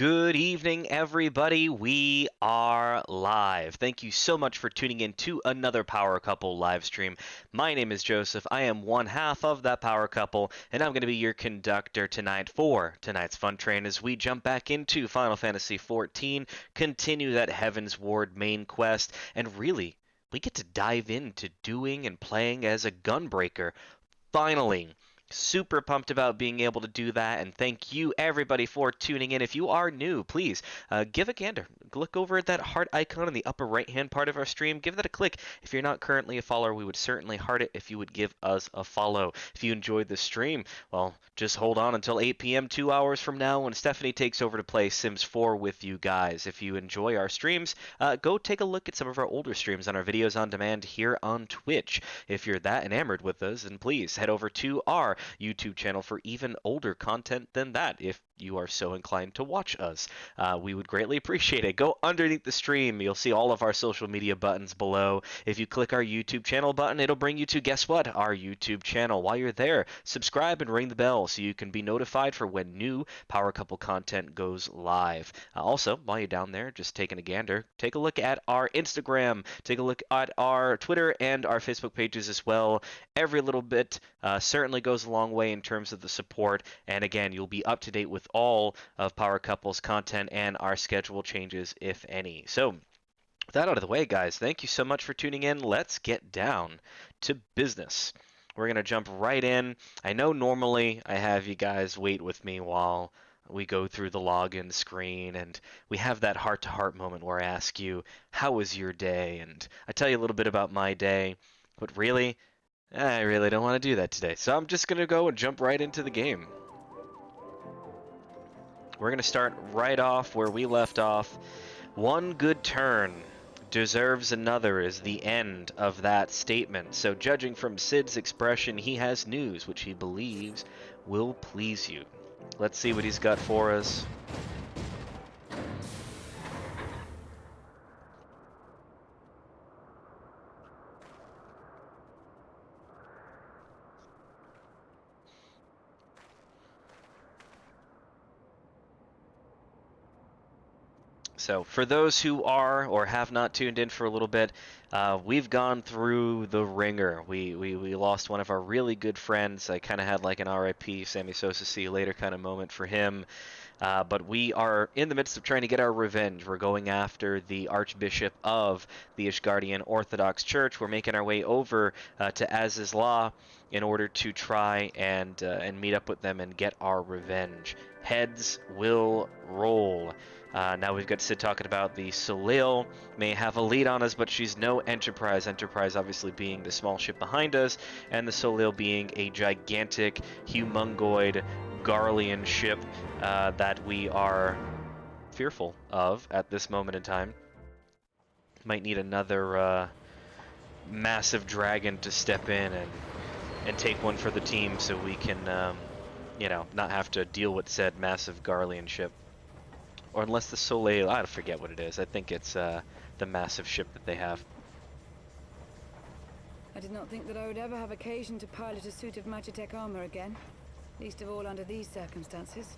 Good evening, everybody. We are live. Thank you so much for tuning in to another Power Couple live stream. My name is Joseph. I am one half of that Power Couple, and I'm going to be your conductor tonight for tonight's fun train as we jump back into Final Fantasy XIV, continue that Heaven's Ward main quest, and really, we get to dive into doing and playing as a gunbreaker. Finally, super pumped about being able to do that, and thank you everybody for tuning in. If you are new, please give a gander. Look over at that heart icon in the upper right hand part of our stream. Give that a click. If you're not currently a follower, we would certainly heart it if you would give us a follow. If you enjoyed the stream, well, just hold on until 8 p.m. 2 hours from now when Stephanie takes over to play Sims 4 with you guys. If you enjoy our streams, go take a look at some of our older streams on our videos on demand here on Twitch. If you're that enamored with us, then please head over to our YouTube channel for even older content than that if you are so inclined to watch us. We would greatly appreciate it. Go underneath the stream. You'll see all of our social media buttons below. If you click our YouTube channel button, it'll bring you to, guess what, our YouTube channel. While you're there, subscribe and ring the bell so you can be notified for when new Power Couple content goes live. Also, while you're down there, just taking a gander, take a look at our Instagram, take a look at our Twitter and our Facebook pages as well. Every little bit certainly goes a long way in terms of the support, and again, you'll be up to date with all of Power Couple's content and our schedule changes, if any. So, with that out of the way, guys, thank you so much for tuning in. Let's get down to business. We're going to jump right in. I know normally I have you guys wait with me while we go through the login screen and we have that heart-to-heart moment where I ask you, how was your day? And I tell you a little bit about my day, but really, I really don't want to do that today. So I'm just going to go and jump right into the game. We're going to start right off where we left off. One good turn deserves another is the end of that statement. So judging from Sid's expression, he has news which he believes will please you. Let's see what he's got for us. So for those who are or have not tuned in for a little bit, we've gone through the ringer. We lost one of our really good friends. I kind of had like an RIP, Sammy Sosa, see you later kind of moment for him. But we are in the midst of trying to get our revenge. We're going after the Archbishop of the Ishgardian Orthodox Church. We're making our way over to Az's Law in order to try and meet up with them and get our revenge. Heads will roll. Now we've got Sid talking about the Soleil may have a lead on us, but she's no Enterprise. Enterprise obviously being the small ship behind us, and the Soleil being a gigantic, humongoid, Garlean ship that we are fearful of at this moment in time. Might need another massive dragon to step in and take one for the team so we can, you know, not have to deal with said massive Garlean ship. Or unless the Soleil, I forget what it is. I think it's the massive ship that they have. I did not think that I would ever have occasion to pilot a suit of Magitech armor again. Least of all under these circumstances.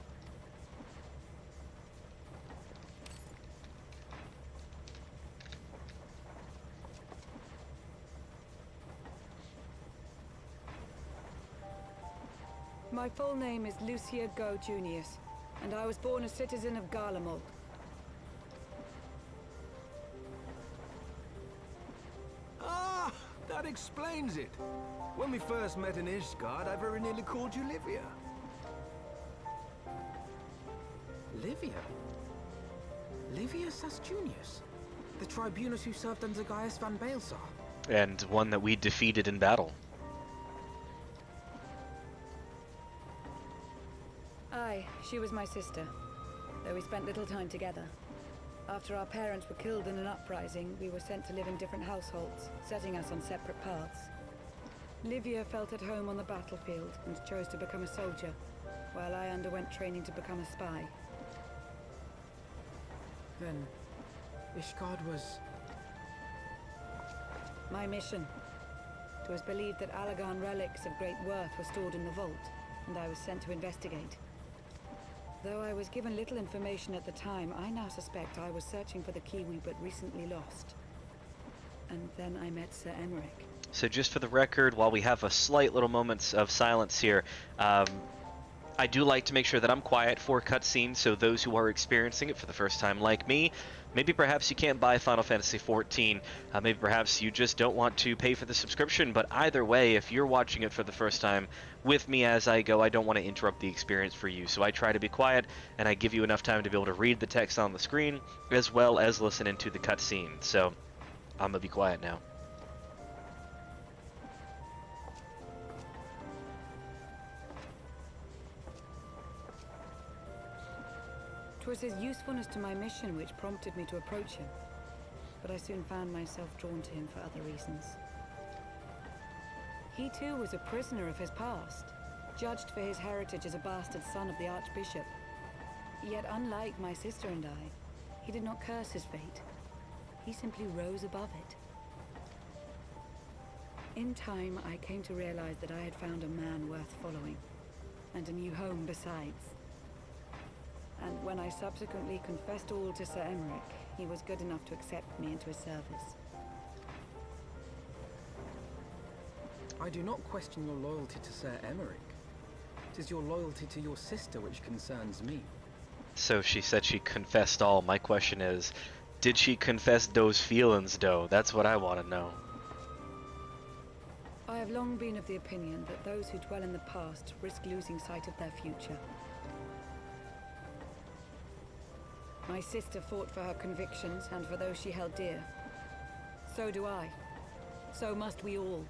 My full name is Lucia Go Junius, and I was born a citizen of Garlemald. Ah, that explains it. When we first met in Ishgard, I very nearly called you Livia. Livia? Livia Sasjunius? The tribunus who served under Gaius van Baelsar? And one that we defeated in battle. Aye, she was my sister, though we spent little time together. After our parents were killed in an uprising, we were sent to live in different households, setting us on separate paths. Livia felt at home on the battlefield and chose to become a soldier, while I underwent training to become a spy. Then, Ishgard was... My mission. It was believed that Allagan relics of great worth were stored in the vault, and I was sent to investigate. Though I was given little information at the time, I now suspect I was searching for the key we but recently lost. And then I met Sir Emmerich. So just for the record, while we have a slight little moments of silence here, I do like to make sure that I'm quiet for cutscenes, so those who are experiencing it for the first time like me, maybe perhaps you can't buy Final Fantasy XIV, maybe perhaps you just don't want to pay for the subscription, but either way, if you're watching it for the first time with me as I go, I don't want to interrupt the experience for you, so I try to be quiet, and I give you enough time to be able to read the text on the screen, as well as listen into the cutscene, so I'm gonna be quiet now. 'Twas his usefulness to my mission which prompted me to approach him, but I soon found myself drawn to him for other reasons. He too was a prisoner of his past, judged for his heritage as a bastard son of the Archbishop. Yet unlike my sister and I, he did not curse his fate. He simply rose above it. In time, I came to realize that I had found a man worth following, and a new home besides. And when I subsequently confessed all to Sir Emmerich, he was good enough to accept me into his service. I do not question your loyalty to Sir Emmerich. It is your loyalty to your sister which concerns me. So she said she confessed all. My question is, did she confess those feelings, though? That's what I want to know. I have long been of the opinion that those who dwell in the past risk losing sight of their future. My sister fought for her convictions and for those she held dear. So do I. So must we all.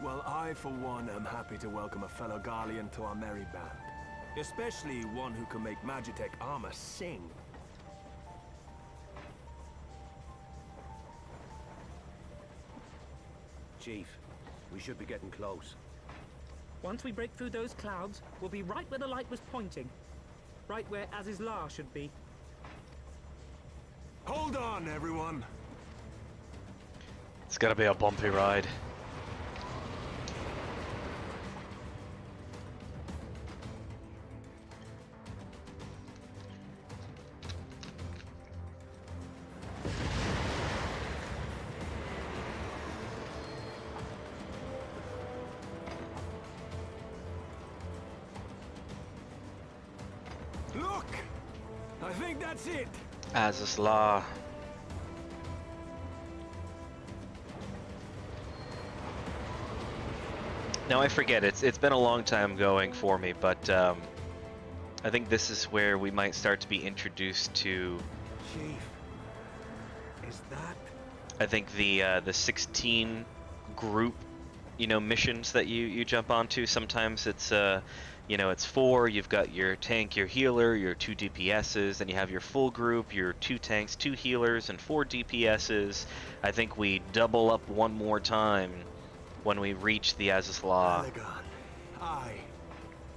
Well, I, for one, am happy to welcome a fellow Garlean to our merry band. Especially one who can make Magitech armor sing. Chief, we should be getting close. Once we break through those clouds, we'll be right where the light was pointing. Right where Azizlar should be. Hold on, everyone! It's gotta be a bumpy ride. Look! I think that's it! Azizlar. Now I forget, it's been a long time going for me, but I think this is where we might start to be introduced to, Chief, is that... I think the 16 group, missions that you jump onto. Sometimes it's it's 4. You've got your tank, your healer, your 2 DPSs, then you have your full group, your 2 tanks, 2 healers, and 4 DPSs. I think we double up one more time when we reach the Azizlar. Allegan. Aye.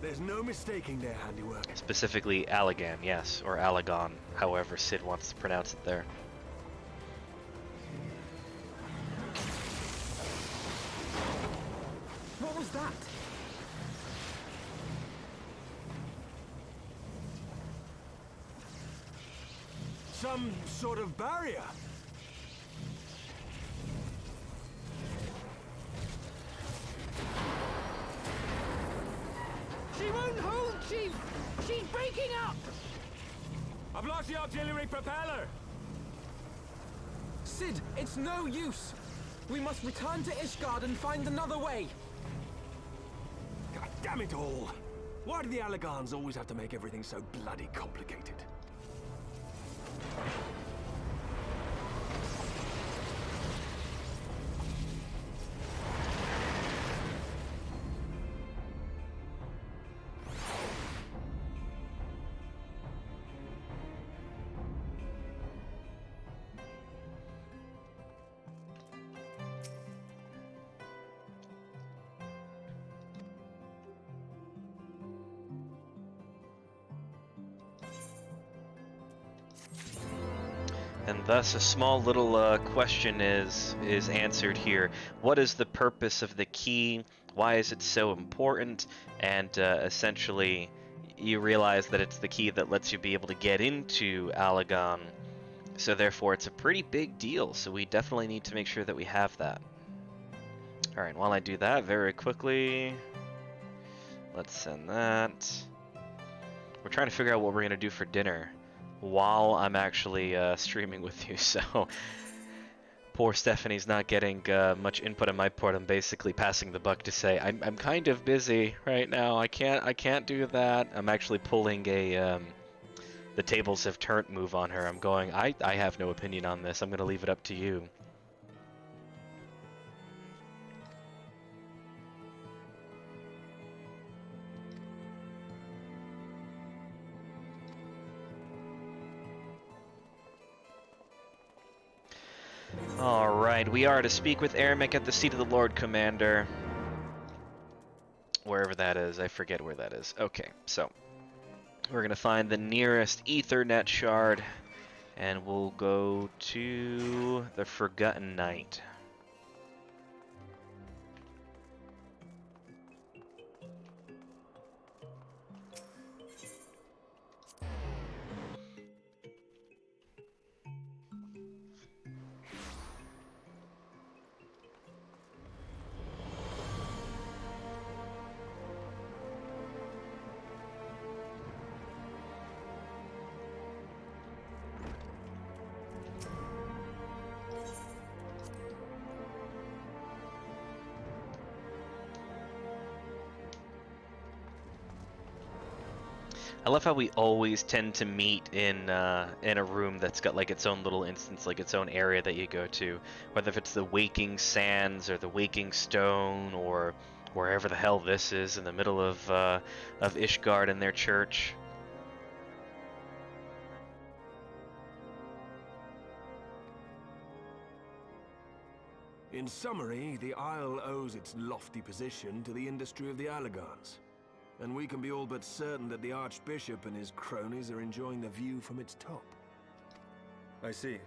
There's no mistaking their handiwork. Specifically Allegan, yes, or Allegan, however Sid wants to pronounce it there. What was that? Some sort of barrier. She won't hold, Chief! She's breaking up! I've lost the auxiliary propeller! Sid, it's no use! We must return to Ishgard and find another way! God damn it all! Why do the Allegans always have to make everything so bloody complicated? And thus a small little question is answered here. What is the purpose of the key? why is it so important, and essentially you realize that it's the key that lets you be able to get into Alagon. So therefore it's a pretty big deal, so we definitely need to make sure that we have that. Alright, while I do that very quickly, let's send that. We're trying to figure out what we're going to do for dinner while I'm actually streaming with you, so poor Stephanie's not getting much input on my part. I'm basically passing the buck to say I'm kind of busy right now. I can't do that. I'm actually pulling a the tables have turned move on her. I'm going, I have no opinion on this. I'm going to leave it up to you. Alright, we are to speak with Eremic at the seat of the Lord Commander. Wherever that is, I forget where that is. Okay, so we're going to find the nearest Ethernet shard, and we'll go to the Forgotten Knight. I love how we always tend to meet in a room that's got like its own little instance, like its own area that you go to, whether if it's the Waking Sands or the Waking Stone or wherever the hell this is in the middle of Ishgard and their church. In summary, the Isle owes its lofty position to the industry of the Alagans. And we can be all but certain that the Archbishop and his cronies are enjoying the view from its top. I see.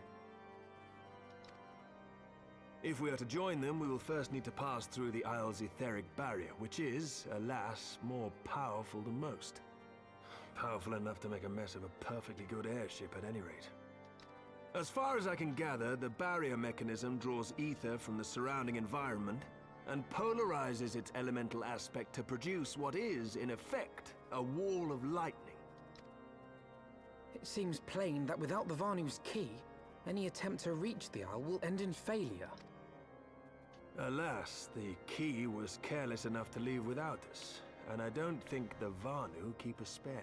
If we are to join them, we will first need to pass through the Isle's etheric barrier, which is, alas, more powerful than most. Powerful enough to make a mess of a perfectly good airship at any rate. As far as I can gather, the barrier mechanism draws ether from the surrounding environment and polarizes its elemental aspect to produce what is, in effect, a wall of lightning. It seems plain that without the Vanu's key, any attempt to reach the Isle will end in failure. Alas, the key was careless enough to leave without us, and I don't think the Vanu keep a spare.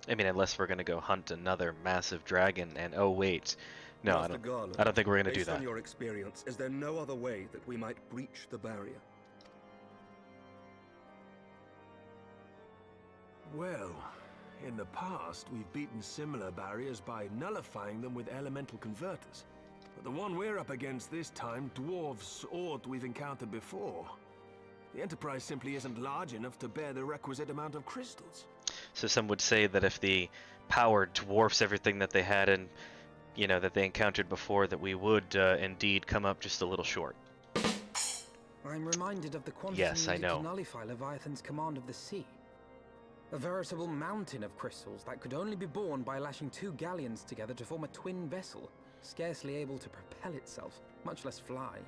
I mean, unless we're gonna go hunt another massive dragon, and oh wait, no, Master Garland, I don't think we're gonna do based that. on your experience, is there no other way that we might breach the barrier? Well, in the past, we've beaten similar barriers by nullifying them with elemental converters. But the one we're up against this time dwarfs aught we've encountered before. The Enterprise simply isn't large enough to bear the requisite amount of crystals. So some would say that if the power dwarfs everything that they had and, you know, that they encountered before, that we would indeed come up just a little short. I'm reminded of the quantity Yes, I needed know. to nullify Leviathan's command of the sea. A veritable mountain of crystals that could only be borne by lashing two galleons together to form a twin vessel, scarcely able to propel itself, much less fly.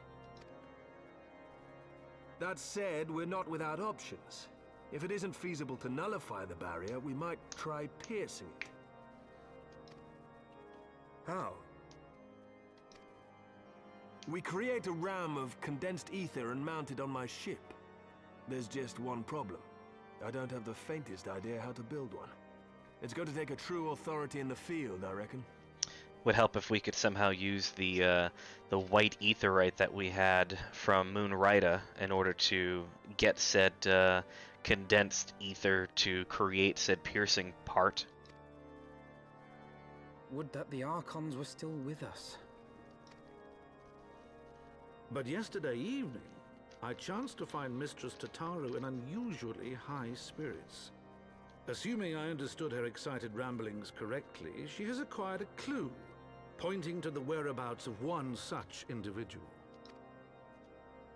That said, we're not without options. If it isn't feasible to nullify the barrier, we might try piercing it. How? We create a ram of condensed ether and mount it on my ship. There's just one problem. I don't have the faintest idea how to build one. It's going to take a true authority in the field, I reckon. Would help if we could somehow use the white etherite that we had from Moonrida in order to get said condensed ether to create said piercing part. Would that the Archons were still with us. But yesterday evening, I chanced to find Mistress Tataru in unusually high spirits. Assuming I understood her excited ramblings correctly, she has acquired a clue, pointing to the whereabouts of one such individual.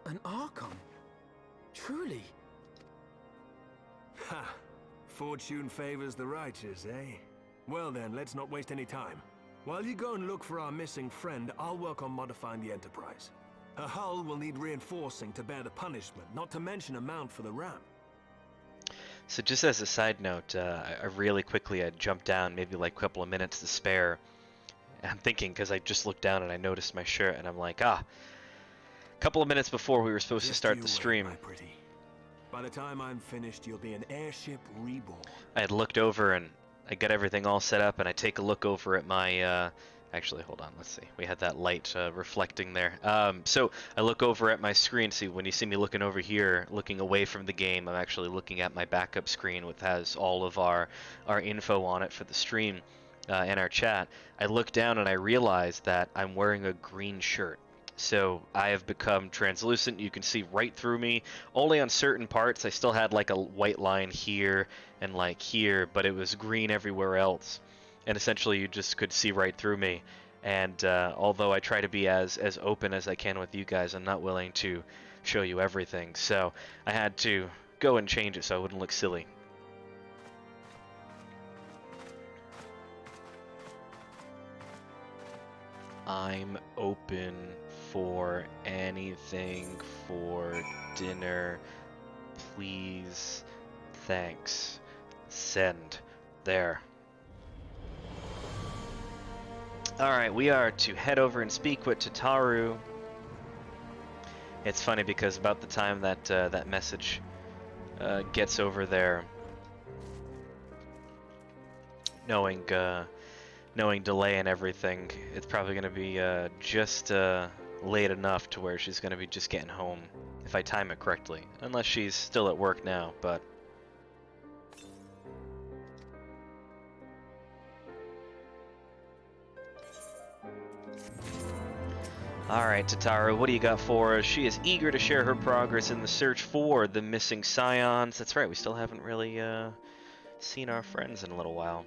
An Archon? Truly? Ha! Fortune favors the righteous, eh? Well then, let's not waste any time. While you go and look for our missing friend, I'll work on modifying the Enterprise. Her hull will need reinforcing to bear the punishment, not to mention a mount for the ram. So just as a side note, I really quickly I jumped down, maybe like a couple of minutes to spare. And I'm thinking, because I just looked down and I noticed my shirt, and I'm like, a couple of minutes before we were supposed to Just start you the wait, stream, my pretty. By the time I'm finished, you'll be an airship reborn. I had looked over and I got everything all set up, and I take a look over at my, actually, hold on, let's see. We had that light reflecting there. So I look over at my screen. See, when you see me looking over here, looking away from the game, I'm actually looking at my backup screen, which has all of our info on it for the stream and our chat. I look down and I realize that I'm wearing a green shirt. So I have become translucent. You can see right through me. Only on certain parts. I still had like a white line here and like here, but it was green everywhere else. And essentially you just could see right through me. And although I try to be as open as I can with you guys, I'm not willing to show you everything. So I had to go and change it so I wouldn't look silly. I'm open for anything for dinner. Please. Thanks. Send. There. Alright, we are to head over and speak with Tataru. It's funny because about the time that that message gets over there, knowing delay and everything, it's probably going to be just late enough to where she's going to be just getting home, if I time it correctly. Unless she's still at work now, but... Alright, Tataru, what do you got for us? She is eager to share her progress in the search for the missing scions. That's right, we still haven't really seen our friends in a little while.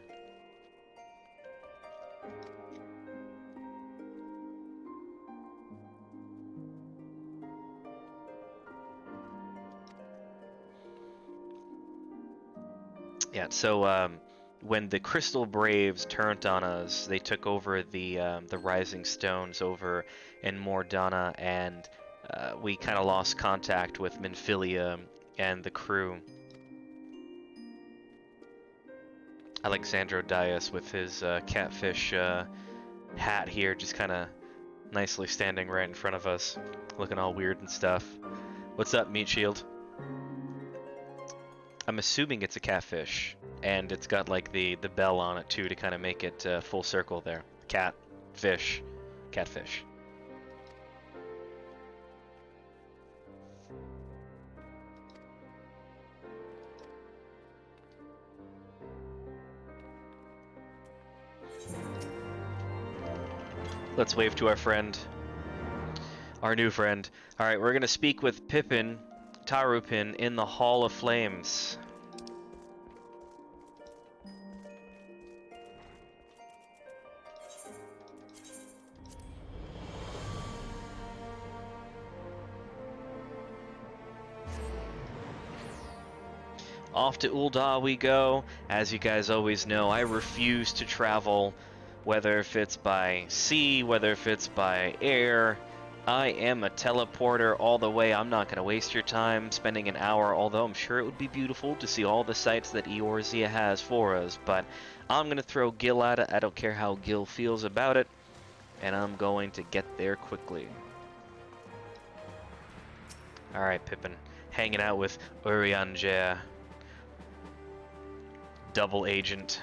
Yeah, so when the Crystal Braves turned on us, they took over the Rising Stones over in Mordana, and we kind of lost contact with Minfilia and the crew. Alexandro Dias with his catfish hat here, just kind of nicely standing right in front of us, looking all weird and stuff. What's up, Meat Shield? I'm assuming it's a catfish, and it's got like the bell on it too to kind of make it full circle there. Cat, fish, catfish. Let's wave to our friend. Our new friend. Alright, we're gonna speak with Pippin, Tarupin, in the Hall of Flames. Off to Ul'dah we go. As you guys always know, I refuse to travel, whether if it's by sea, whether if it's by air. I am a teleporter all the way. I'm not going to waste your time spending an hour, although I'm sure it would be beautiful to see all the sights that Eorzea has for us, but I'm going to throw Gil at it. I don't care how Gil feels about it, and I'm going to get there quickly. Alright, Pippin. Hanging out with Urianger. Double agent.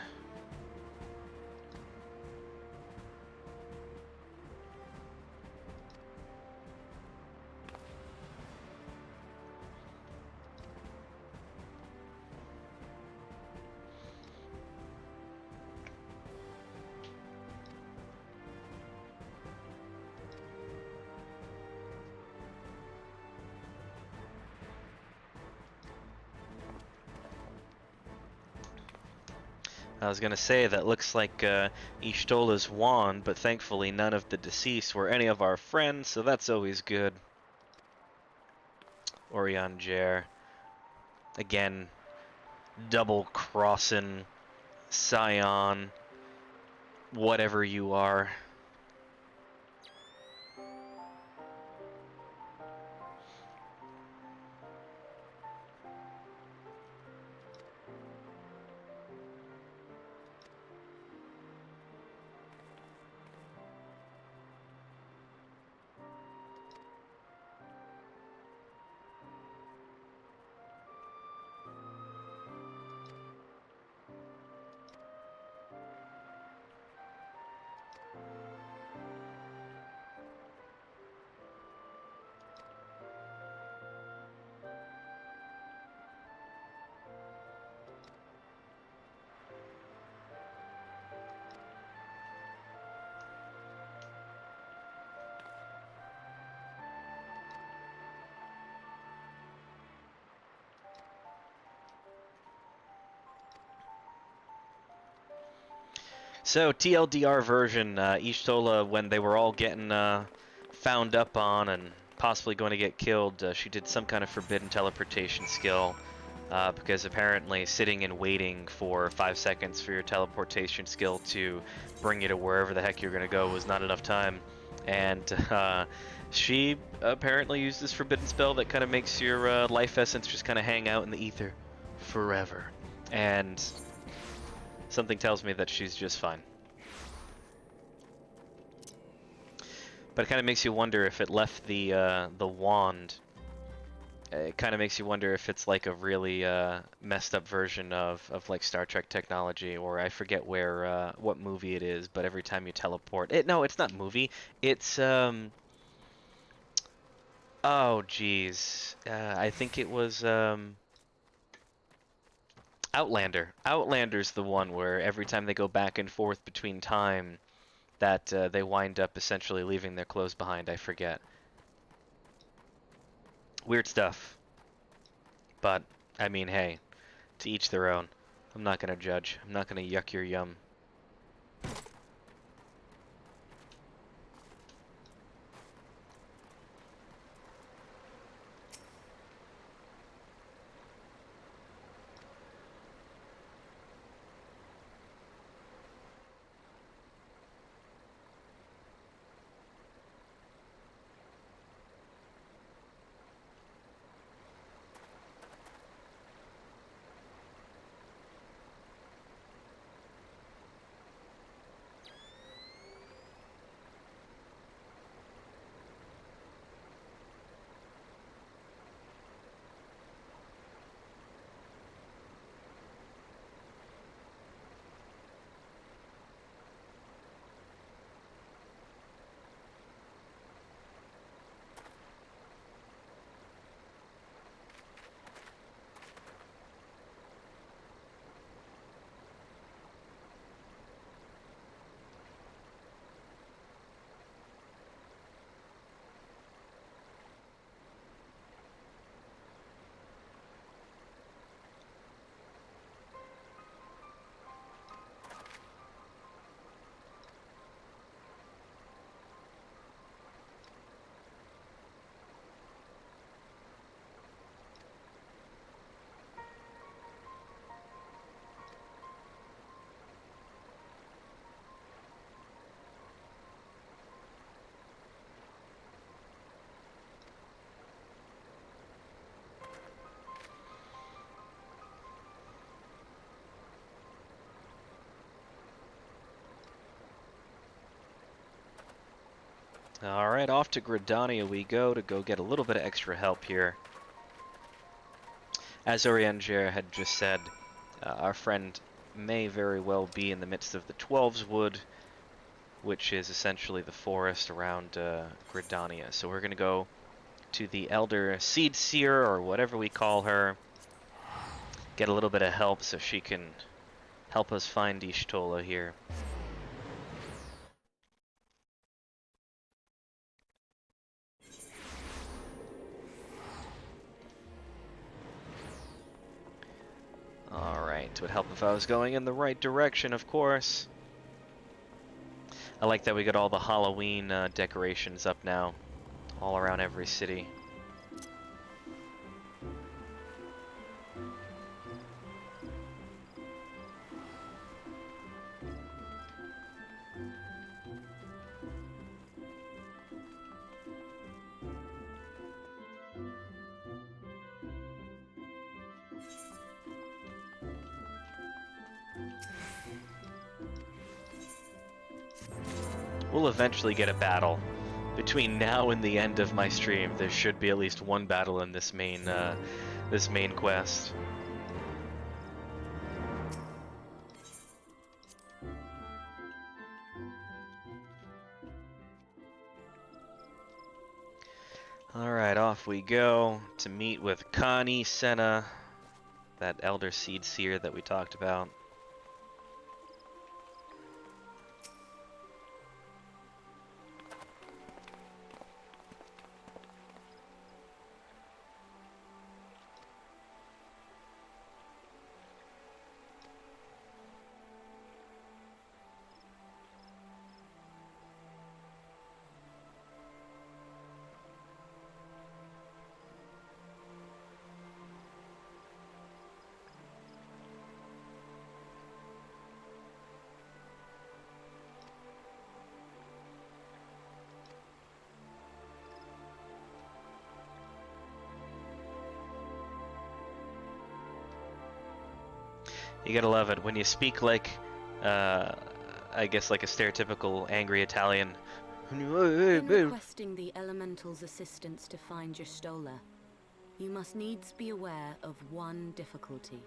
I was gonna say that looks like Ishtola's wand, but thankfully none of the deceased were any of our friends, so that's always good. Urianger. Again, double-crossing scion, whatever you are. So TLDR version, Ishtola, when they were all getting found up on and possibly going to get killed, she did some kind of forbidden teleportation skill, because apparently sitting and waiting for 5 seconds for your teleportation skill to bring you to wherever the heck you're going to go was not enough time. And she apparently used this forbidden spell that kind of makes your life essence just kind of hang out in the ether forever. And something tells me that she's just fine. But it kind of makes you wonder if it left the wand. It kind of makes you wonder if it's like a really messed up version of like Star Trek technology, or I forget where what movie it is. But every time you teleport, no, it's not movie. It's oh geez, I think it was Outlander. Outlander's the one where every time they go back and forth between time, that they wind up essentially leaving their clothes behind. I forget. Weird stuff. But, I mean, hey, to each their own. I'm not gonna judge. I'm not gonna yuck your yum. Alright, off to Gridania we go to go get a little bit of extra help here. As Orianger had just said, our friend may very well be in the midst of the Twelves Wood, which is essentially the forest around Gridania. So we're going to go to the Elder Seed Seer, or whatever we call her, get a little bit of help so she can help us find Ishtola here. Alright, it would help if I was going in the right direction, of course. I like that we got all the Halloween decorations up now, all around every city. we'll eventually get a battle. Between now and the end of my stream, there should be at least one battle in this main quest. Alright, off we go to meet with Connie Senna, that Elder Seed Seer that we talked about. You gotta love it when you speak like, I guess like a stereotypical angry Italian. In requesting the Elemental's assistance to find your Stola, you must needs be aware of one difficulty.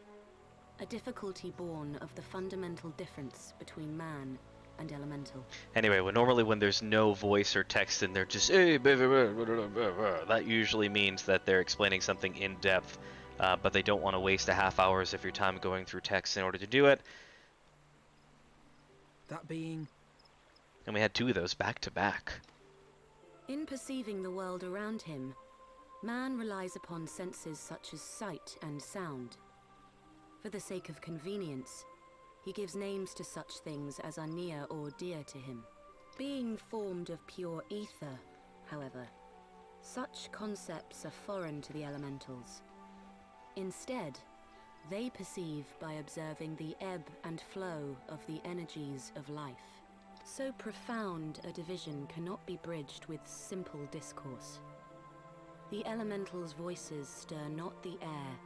A difficulty born of the fundamental difference between man and Elemental. Anyway, normally when there's no voice or text in there, just that usually means that they're explaining something in depth. But they don't want to waste a half hours of your time going through text in order to do it. That being... And we had two of those back to back. In perceiving the world around him, man relies upon senses such as sight and sound. For the sake of convenience, he gives names to such things as are near or dear to him. Being formed of pure ether, however, such concepts are foreign to the Elementals. Instead, they perceive by observing the ebb and flow of the energies of life. So profound a division cannot be bridged with simple discourse. The Elementals' voices stir not the air,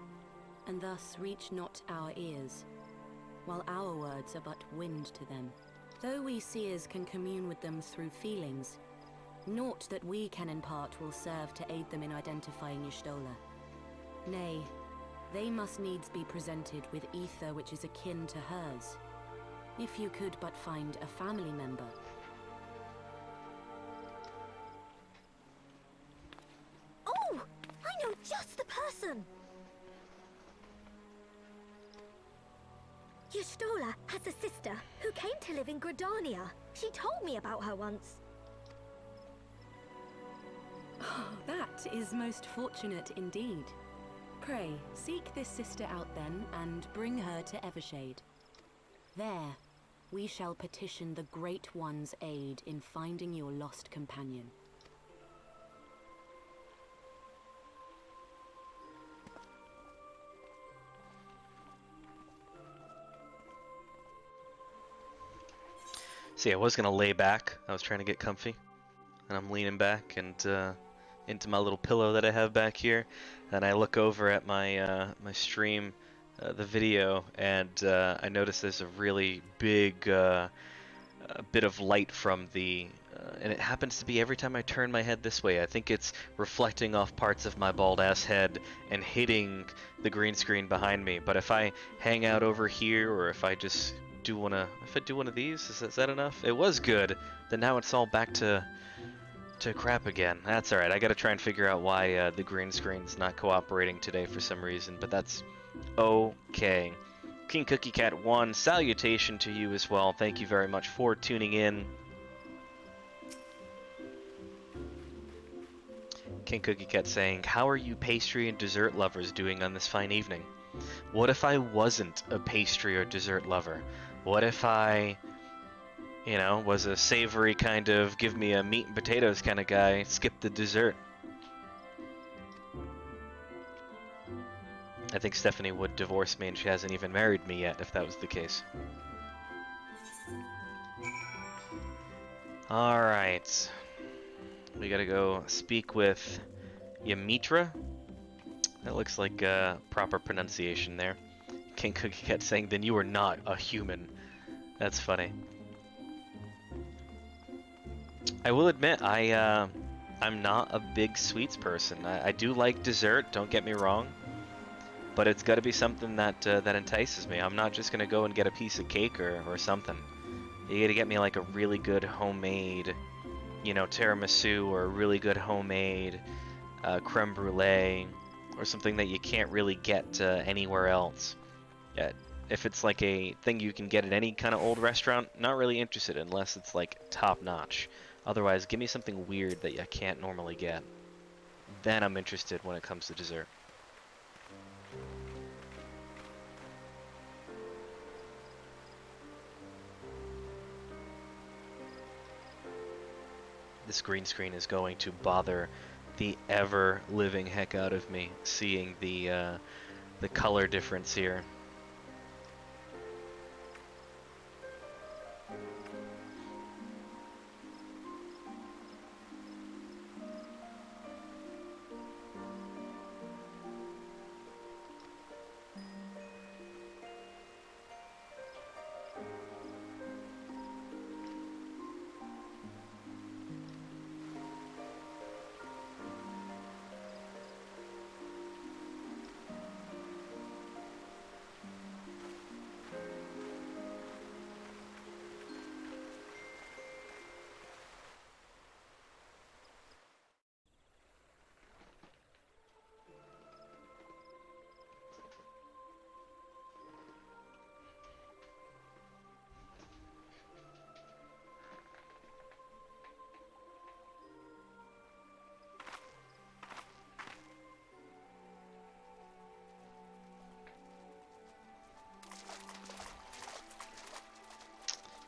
and thus reach not our ears, while our words are but wind to them. Though we seers can commune with them through feelings, naught that we can impart will serve to aid them in identifying Y'shtola. Nay, they must needs be presented with ether which is akin to hers. If you could but find a family member. Oh! I know just the person! Y'shtola has a sister who came to live in Gridania. She told me about her once. Oh, that is most fortunate indeed. Pray, seek this sister out then, and bring her to Evershade. There, we shall petition the Great One's aid in finding your lost companion. See, I was gonna lay back. I was trying to get comfy, and I'm leaning back and into my little pillow that I have back here, and I look over at my my stream, the video, and I notice there's a really big bit of light from the, and it happens to be every time I turn my head this way. I think it's reflecting off parts of my bald ass head and hitting the green screen behind me. But if I hang out over here, or if I just do one of these, is that enough? It was good. Then now it's all back to crap again. That's alright. I gotta try and figure out why the green screen's not cooperating today for some reason, but that's okay. King Cookie Cat 1, salutation to you as well. Thank you very much for tuning in. King Cookie Cat saying, how are you pastry and dessert lovers doing on this fine evening? What if I wasn't a pastry or dessert lover? What if I, you know, was a savory kind of, give me a meat and potatoes kind of guy, skip the dessert? I think Stephanie would divorce me, and she hasn't even married me yet, if that was the case. Alright. We gotta go speak with Ymitra. That looks like proper pronunciation there. King Cookie Cat saying, then you are not a human. That's funny. I will admit, I'm not a big sweets person. I do like dessert, don't get me wrong, but it's got to be something that entices me. I'm not just gonna go and get a piece of cake or something. You got to get me like a really good homemade, you know, tiramisu or a really good homemade creme brulee or something that you can't really get anywhere else. Yeah, if it's like a thing you can get at any kind of old restaurant, not really interested unless it's like top notch. Otherwise, give me something weird that you can't normally get. Then I'm interested when it comes to dessert. This green screen is going to bother the ever living heck out of me seeing the color difference here.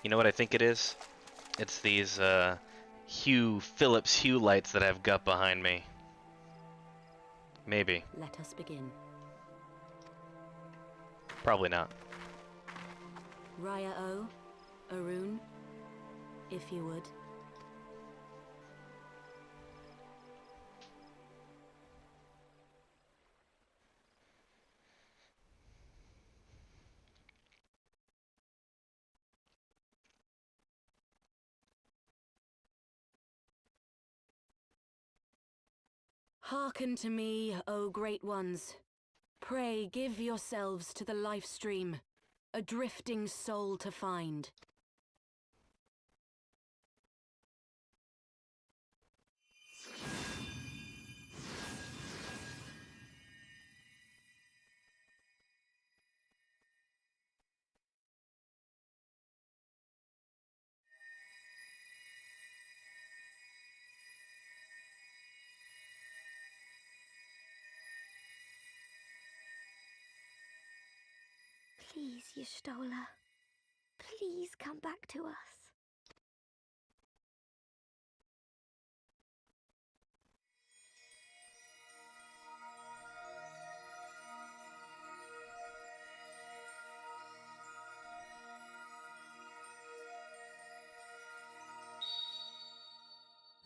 You know what I think it is? It's these Philips Hue lights that I've got behind me. Maybe. Let us begin. Probably not. Raya O, Arun, if you would. Hearken to me, O great ones. Pray give yourselves to the life stream, a drifting soul to find. Please, Y'shtola. Please come back to us.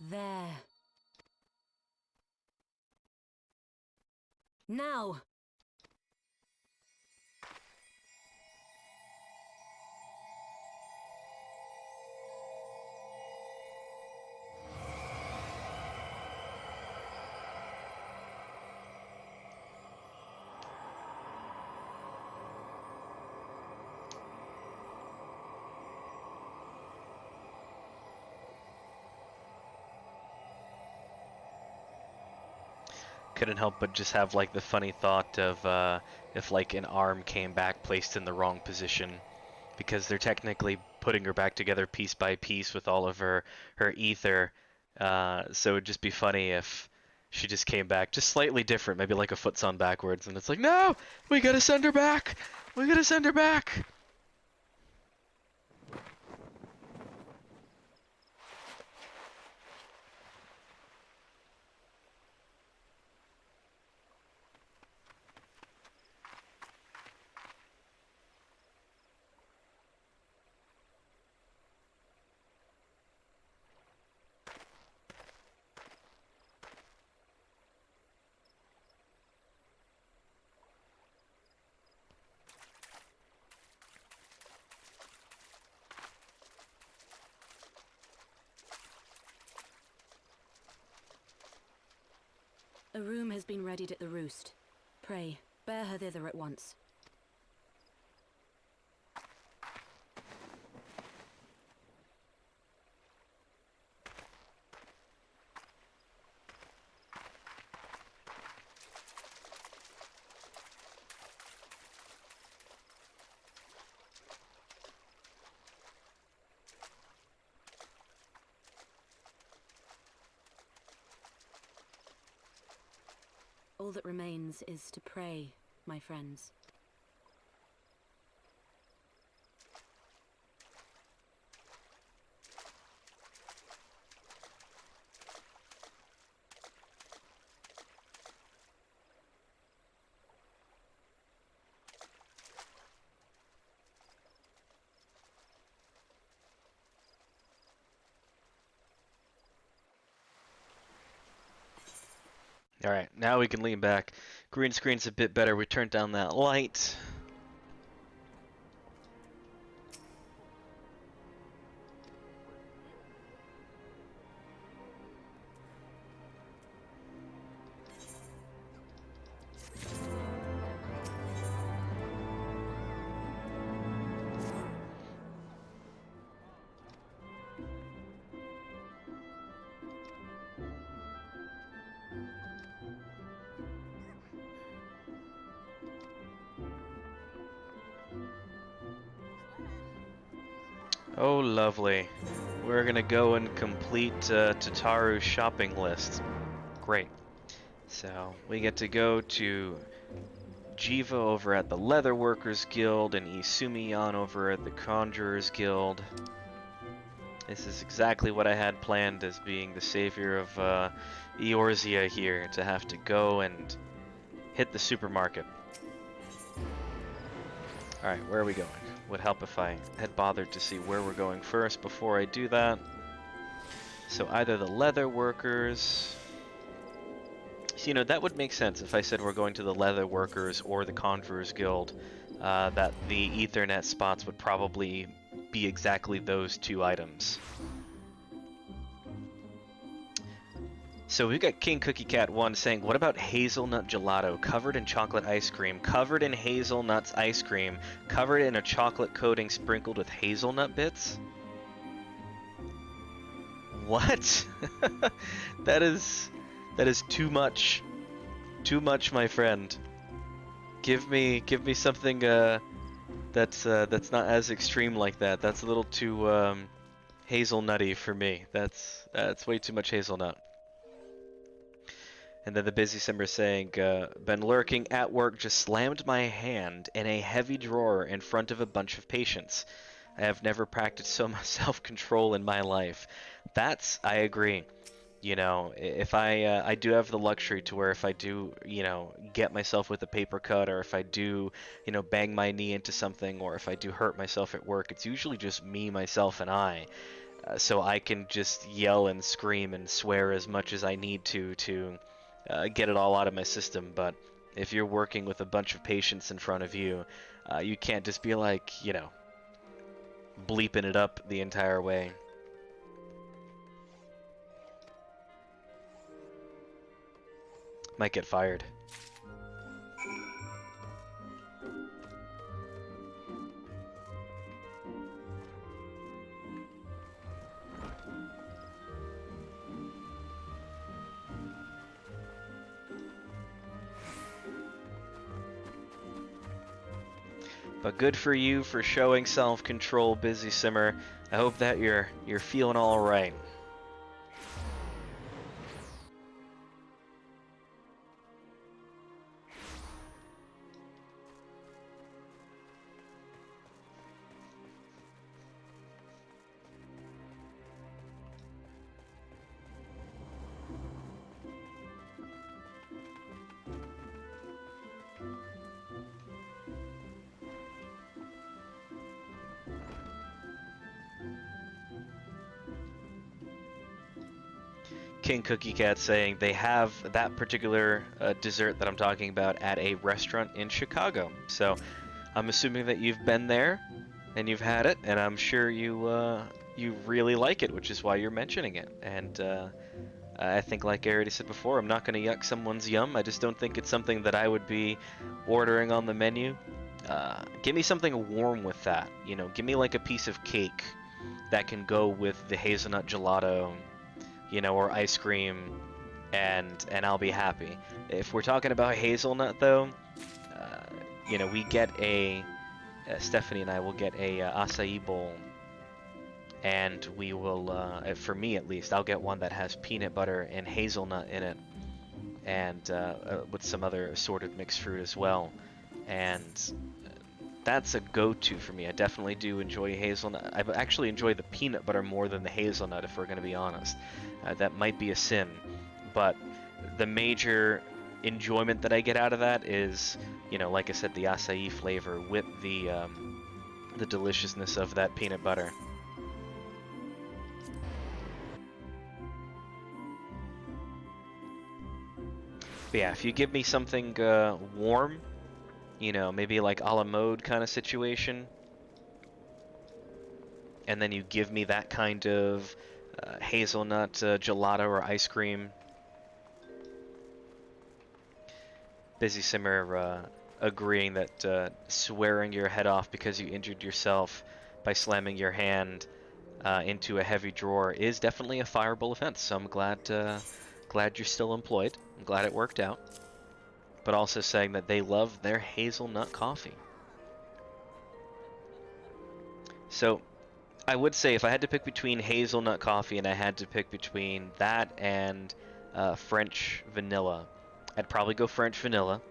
There. Now! Couldn't help but just have like the funny thought of if like an arm came back placed in the wrong position, because they're technically putting her back together piece by piece with all of her ether. So it'd just be funny if she just came back just slightly different, maybe like a foot's on backwards, and it's like, no, we gotta send her back. We gotta send her back. A room has been readied at the roost. Pray, bear her thither at once. All that remains is to pray, my friends. Alright, now we can lean back. Green screen's a bit better. We turned down that light. Oh, lovely. We're gonna go and complete Tataru's shopping list. Great. So, we get to go to Jiva over at the Leatherworkers Guild and Isumiyan over at the Conjurers Guild. This is exactly what I had planned as being the savior of Eorzea here, to have to go and hit the supermarket. Alright, where are we going? Would help if I had bothered to see where we're going first before I do that. So either the leather workers... So, you know, that would make sense if I said we're going to the leather workers or the Conjurers Guild, that the Ethernet spots would probably be exactly those two items. So we've got King Cookie Cat 1 saying, what about hazelnut gelato, covered in chocolate ice cream, covered in hazelnuts ice cream, covered in a chocolate coating sprinkled with hazelnut bits? What? That is too much. Too much, my friend. Give me something that's not as extreme like that. That's a little too hazelnutty for me. That's way too much hazelnut. And then the busy simmer saying, been lurking at work, just slammed my hand in a heavy drawer in front of a bunch of patients. I have never practiced so much self-control in my life. I agree. You know, if I do have the luxury to where if I do, you know, get myself with a paper cut, or if I do, you know, bang my knee into something, or if I do hurt myself at work, it's usually just me, myself, and I. So I can just yell and scream and swear as much as I need to get it all out of my system. But if you're working with a bunch of patients in front of you, you can't just be like, you know, bleeping it up the entire way. Might get fired. But good for you for showing self-control, Busy Simmer. I hope that you're feeling all right. King Cookie Cat saying they have that particular dessert that I'm talking about at a restaurant in Chicago. So I'm assuming that you've been there and you've had it, and I'm sure you really like it, which is why you're mentioning it. And I think, like I already said before, I'm not going to yuck someone's yum. I just don't think it's something that I would be ordering on the menu. Give me something warm with that. You know, give me like a piece of cake that can go with the hazelnut gelato, you know, or ice cream, and I'll be happy. If we're talking about hazelnut, though, uh, you know, we get a Stephanie and I will get a acai bowl, and we will, for me at least, I'll get one that has peanut butter and hazelnut in it, and with some other assorted mixed fruit as well. And that's a go-to for me. I definitely do enjoy hazelnut. I actually enjoy the peanut butter more than the hazelnut, if we're going to be honest. That might be a sin, but the major enjoyment that I get out of that is, you know, like I said, the acai flavor with the deliciousness of that peanut butter. But yeah, if you give me something warm, you know, maybe like a la mode kind of situation, and then you give me that kind of hazelnut gelato or ice cream. Busy Simmer agreeing that swearing your head off because you injured yourself by slamming your hand into a heavy drawer is definitely a fireable offense. So I'm glad you're still employed. I'm glad it worked out. But also saying that they love their hazelnut coffee. So I would say if I had to pick between hazelnut coffee and I had to pick between that and French vanilla, I'd probably go French vanilla.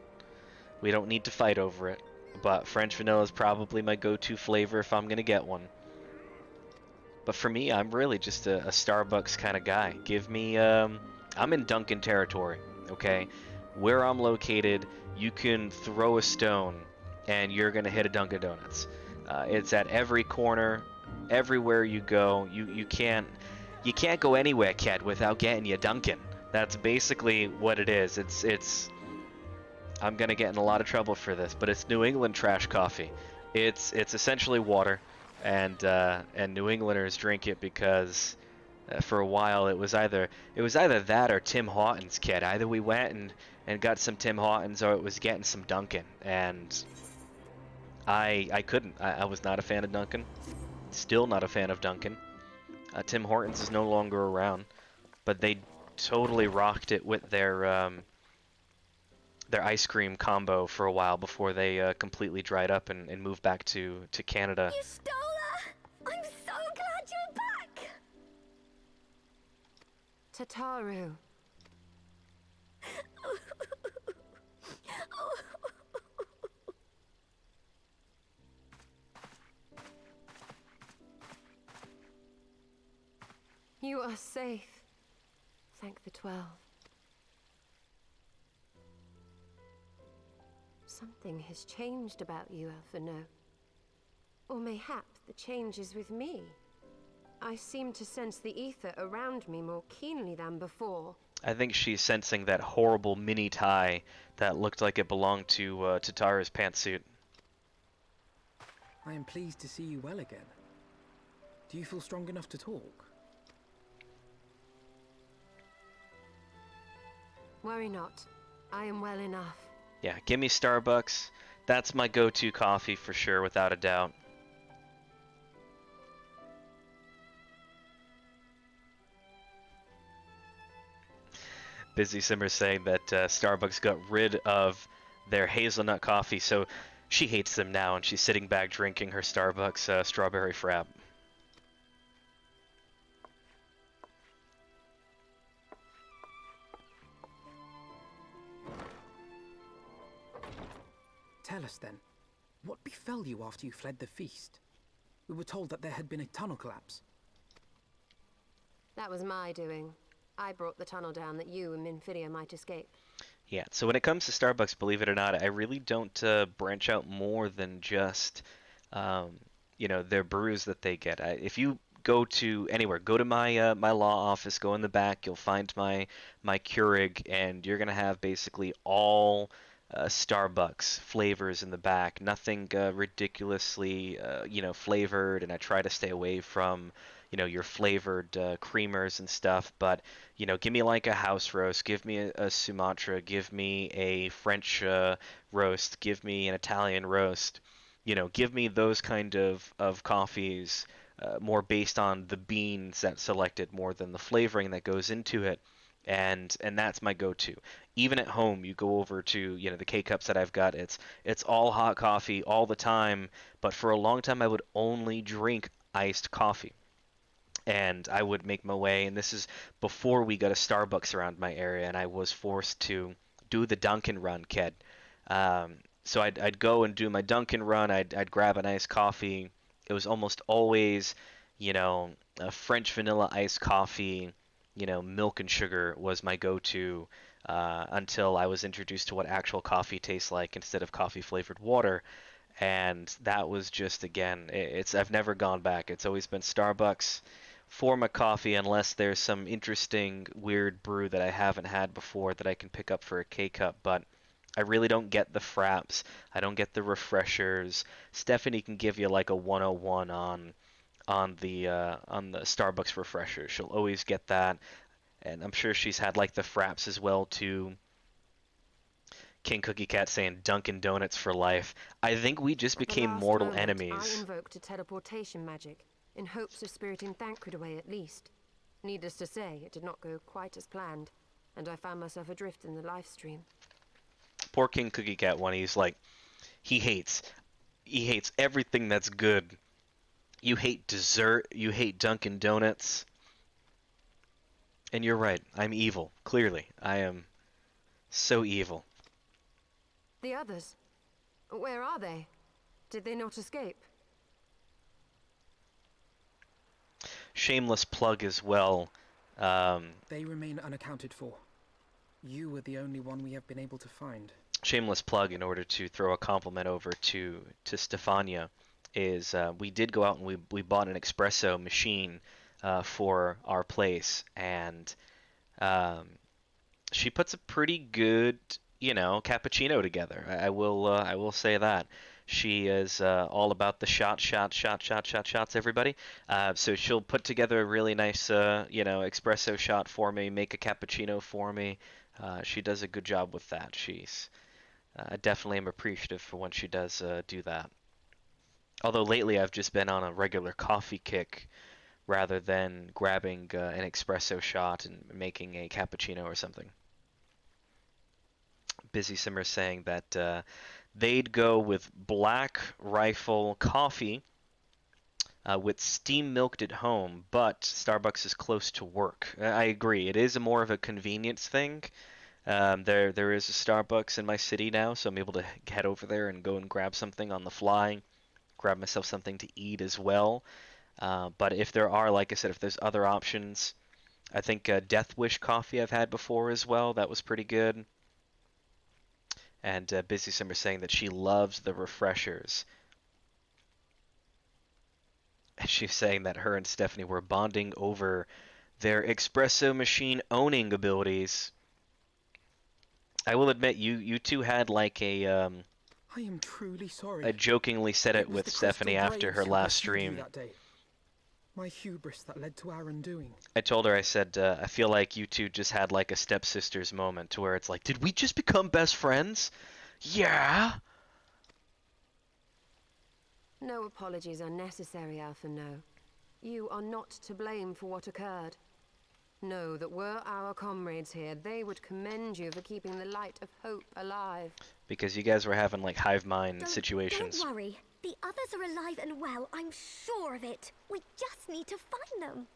We don't need to fight over it, but French vanilla is probably my go-to flavor if I'm gonna get one. But for me, I'm really just a Starbucks kind of guy. Give me, I'm in Dunkin' territory, okay? Where I'm located, you can throw a stone and you're gonna hit a Dunkin' Donuts. It's at every corner, everywhere you go. You can't go anywhere, kid, without getting your Dunkin'. That's basically what it is. It's I'm gonna get in a lot of trouble for this, but it's New England trash coffee. It's essentially water, and New Englanders drink it because for a while it was either that or Tim Hortons, kid. Either we went and got some Tim Hortons or it was getting some Dunkin', and I couldn't. I was not a fan of Dunkin'. Still not a fan of Dunkin'. Tim Hortons is no longer around, but they totally rocked it with their ice cream combo for a while before they completely dried up and moved back to Canada. You stole her! I'm so glad you're back! Tataru. You are safe. Thank the 12. Something has changed about you, Alphino. Or mayhap the change is with me. I seem to sense the ether around me more keenly than before. I think she's sensing that horrible mini tie that looked like it belonged to Tataru's pantsuit. I am pleased to see you well again. Do you feel strong enough to talk? Worry not. I am well enough. Yeah, give me Starbucks. That's my go-to coffee for sure, without a doubt. Busy Simmer saying that Starbucks got rid of their hazelnut coffee, so she hates them now, and she's sitting back drinking her Starbucks strawberry frap. Tell us then, what befell you after you fled the feast? We were told that there had been a tunnel collapse. That was my doing. I brought the tunnel down that you and Minfidia might escape. Yeah, so when it comes to Starbucks, believe it or not, I really don't branch out more than just, their brews that they get. If you go to anywhere, go to my law office, go in the back, you'll find my Keurig, and you're gonna have basically all Starbucks flavors in the back. Nothing ridiculously, flavored, and I try to stay away from, your flavored creamers and stuff. But give me like a house roast, give me a Sumatra, give me a French roast, give me an Italian roast. Give me those kind of coffees, more based on the beans that's selected more than the flavoring that goes into it. And that's my go-to. Even at home, you go over to the K-cups that I've got. It's all hot coffee all the time. But for a long time, I would only drink iced coffee, and I would make my way. And this is before we got a Starbucks around my area, and I was forced to do the Dunkin' run, kid. So I'd go and do my Dunkin' run. I'd grab a nice coffee. It was almost always, a French vanilla iced coffee. Milk and sugar was my go-to until I was introduced to what actual coffee tastes like instead of coffee flavored water. And that was just, again, I've never gone back. It's always been Starbucks for my coffee, unless there's some interesting weird brew that I haven't had before that I can pick up for a K-cup. But I really don't get the fraps. I don't get the refreshers. Stephanie can give you like a 101 on the Starbucks refresher. She'll always get that, and I'm sure she's had like the fraps as well too. King Cookie Cat saying Dunkin' Donuts for life. I think we just At the became last mortal moment, I enemies. invoked a teleportation magic, in hopes of spiriting Thancred away at least. Needless to say, it did not go quite as planned, and I found myself adrift in the life stream. Poor King Cookie Cat one. He's like, he hates everything that's good. You hate dessert. You hate Dunkin' Donuts. And you're right. I'm evil. Clearly, I am so evil. The others? Where are they? Did they not escape? Shameless plug as well. They remain unaccounted for. You were the only one we have been able to find. Shameless plug in order to throw a compliment over to Stefania is we did go out and we bought an espresso machine for our place, and she puts a pretty good cappuccino together. I will say that. She is all about the shots, everybody. So she'll put together a really nice, espresso shot for me, make a cappuccino for me. She does a good job with that. I definitely am appreciative for when she does do that. Although lately I've just been on a regular coffee kick rather than grabbing an espresso shot and making a cappuccino or something. Busy Simmer saying that they'd go with Black Rifle coffee with steam milked at home, but Starbucks is close to work. I agree. It is more of a convenience thing. There is a Starbucks in my city now, so I'm able to head over there and go and grab something on the fly, grab myself something to eat as well. But if there are, like I said, if there's other options, I think Death Wish coffee I've had before as well. That was pretty good. And Busy Simmer saying that she loves the refreshers. She's saying that her and Stephanie were bonding over their espresso machine owning abilities. I will admit, you two had like I am truly sorry. I jokingly said it was with the Stephanie Crystal after Braves her who last pursued you stream. that day. My hubris that led to our undoing. I told her, I said, I feel like you two just had like a stepsisters moment to where it's like, did we just become best friends? Yeah. No apologies are necessary, Alpha No. You are not to blame for what occurred. Know that were our comrades here, they would commend you for keeping the light of hope alive. Because you guys were having like hive mind situations. Don't worry. The others are alive and well, I'm sure of it. We just need to find them.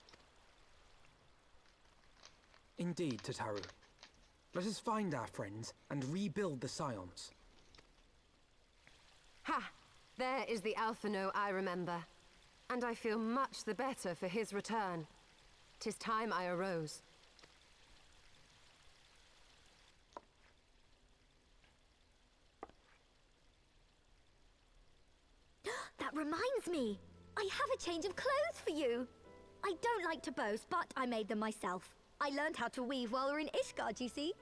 Indeed, Tataru. Let us find our friends and rebuild the Scions. Ha! There is the Alpha No I remember. And I feel much the better for his return. 'Tis time I arose. That reminds me. I have a change of clothes for you. I don't like to boast, but I made them myself. I learned how to weave while we were in Ishgard, you see.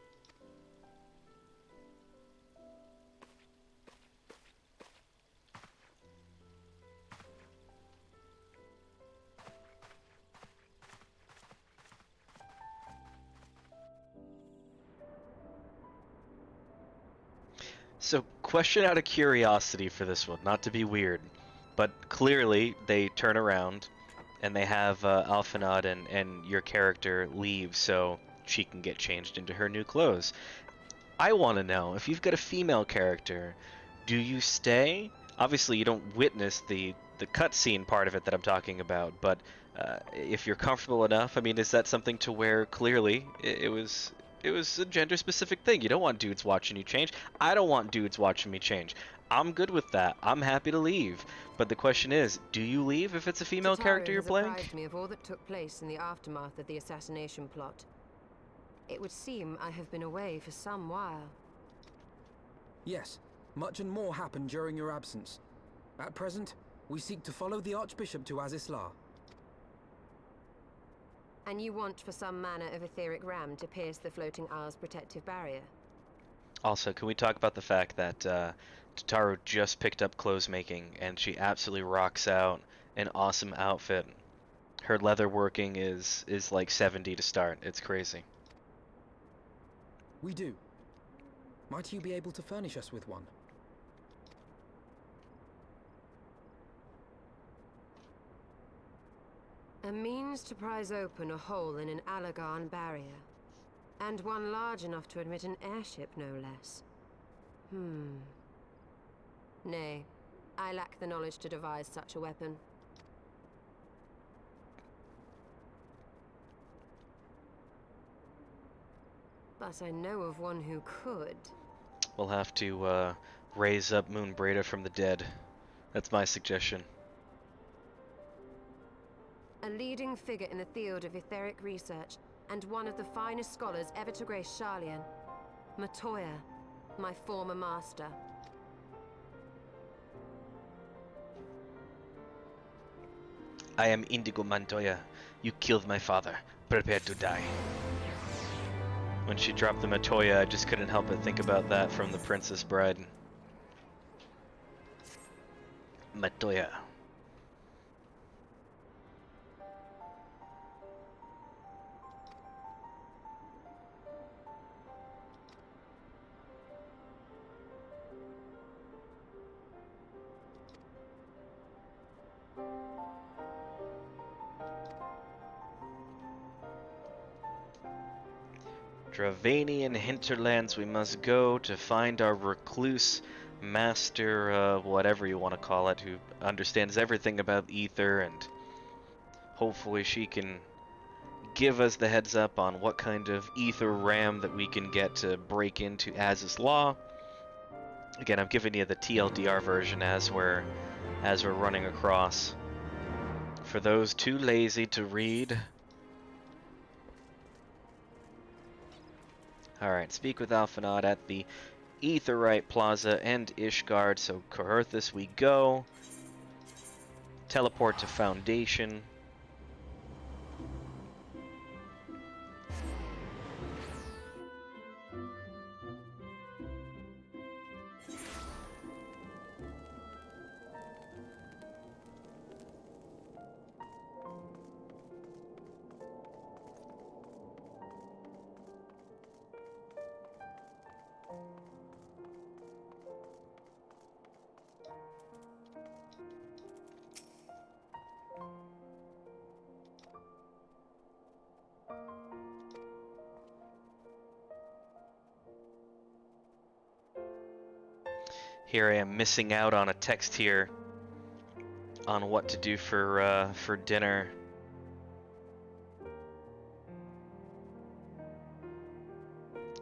So, question out of curiosity for this one, not to be weird, but clearly they turn around and they have Alphanod and your character leave so she can get changed into her new clothes. I want to know, if you've got a female character, do you stay? Obviously, you don't witness the cutscene part of it that I'm talking about, but if you're comfortable enough, I mean, is that something to where clearly it was a gender specific thing? You don't want dudes watching you change. I don't want dudes watching me change. I'm good with that. I'm happy to leave. But the question is, do you leave if it's a female character Tataru you're has playing? apprised me of all that took place in the aftermath of the assassination plot. It would seem I have been away for some while. Yes, much and more happened during your absence. At present, we seek to follow the Archbishop to Azisla. And you want for some manner of etheric ram to pierce the floating isle's protective barrier? Also, can we talk about the fact that Tataru just picked up clothes making and she absolutely rocks out an awesome outfit. Her leather working is like 70 to start. It's crazy. We do. Might you be able to furnish us with one? A means to prise open a hole in an Alagan barrier. And one large enough to admit an airship, no less. Nay, I lack the knowledge to devise such a weapon. But I know of one who could. We'll have to raise up Moonbreda from the dead. That's my suggestion. A leading figure in the field of etheric research, and one of the finest scholars ever to grace Sharlayan. Matoya, my former master. I am Indigo Montoya. You killed my father. Prepare to die. When she dropped the Matoya, I just couldn't help but think about that from The Princess Bride. Matoya. Dravanian hinterlands we must go to find our recluse master, whatever you want to call it, who understands everything about ether, and hopefully she can give us the heads up on what kind of ether ram that we can get to break into Az's Law. Again, I'm giving you the TLDR version as we're running across. For those too lazy to read. Alright, speak with Alphanod at the Aetherite Plaza and Ishgard, so Coerthus we go. Teleport to Foundation. Here I am missing out on a text here on what to do for dinner.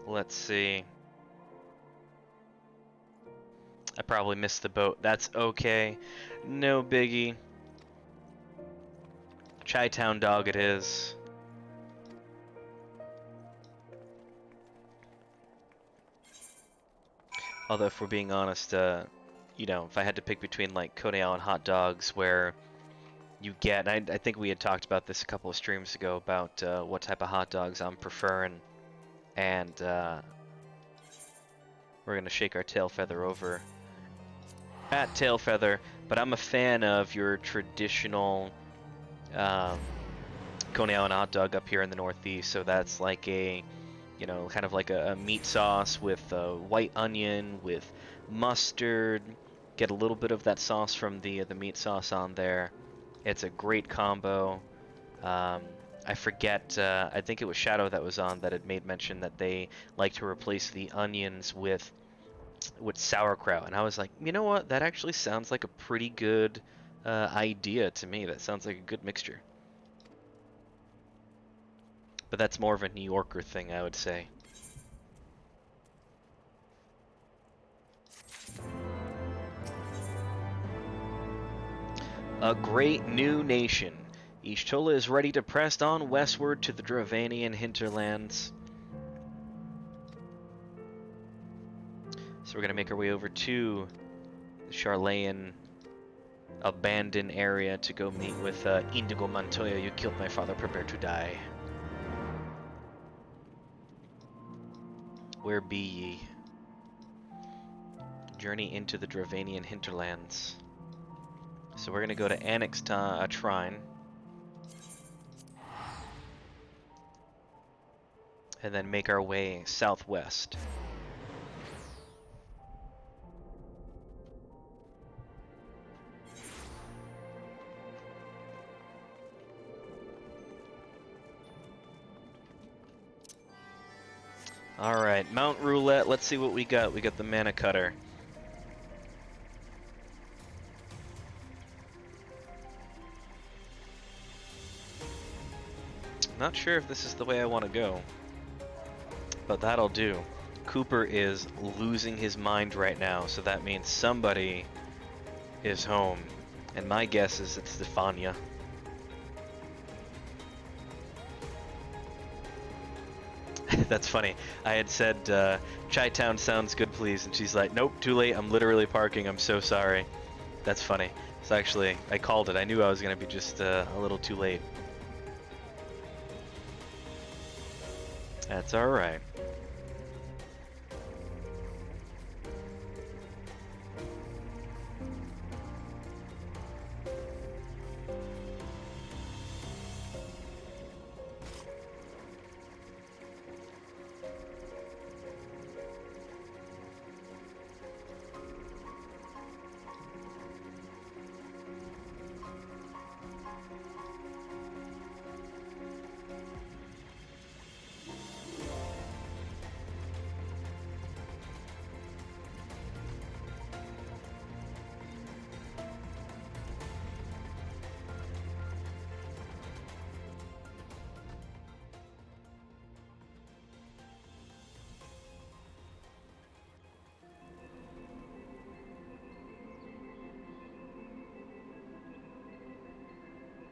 Let's see. I probably missed the boat. That's okay. No biggie. Chi-Town dog it is. Although, if we're being honest, you know, if I had to pick between like Koneo and hot dogs, where you get, I think we had talked about this a couple of streams ago about what type of hot dogs I'm preferring, and we're gonna shake our tail feather over at tail feather. But I'm a fan of your traditional Koneo and hot dog up here in the Northeast, so that's like a, you know, kind of like a meat sauce with white onion, with mustard. Get a little bit of that sauce from the meat sauce on there. It's a great combo. I forget, I think it was Shadow that was on that had made mention that they like to replace the onions with sauerkraut, and I was like, you know what, that actually sounds like a pretty good idea to me. That sounds like a good mixture. But that's more of a New Yorker thing, I would say. A great new nation. Ishtola is ready to press on westward to the Dravanian hinterlands. So we're going to make our way over to the Charlayan abandoned area to go meet with Indigo Montoya. You killed my father, prepare to die. Where be ye? Journey into the Dravanian hinterlands. So we're going to go to Annex Trine. And then make our way southwest. Alright, Mount Roulette, let's see what we got. We got the Mana Cutter. Not sure if this is the way I want to go, but that'll do. Cooper is losing his mind right now, so that means somebody is home. And my guess is it's Stefania. That's funny. I had said, Chi-Town sounds good, please, and she's like, nope, too late, I'm literally parking, I'm so sorry. That's funny. So actually, I called it. I knew I was going to be just a little too late. That's alright.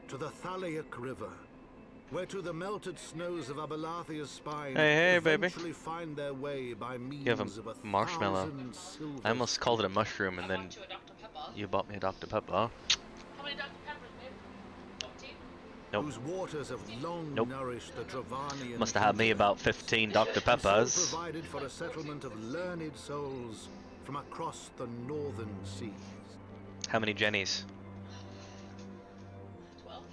To the Thalaic River, where to the melted snows of Abelathia's spine hey, eventually baby. find their way by means You have of a marshmallow. 1,000 silver I almost called it a mushroom, and then I bought you a Dr. Pepper. you bought me a Dr. Pepper. How many Dr. Peppers, babe? 14? Nope. whose waters have long Nope. nourished the Dravanian Must have had me about 15 Dr. Peppers. So provided for a settlement of learned souls from across the northern seas. How many Jennies? 12.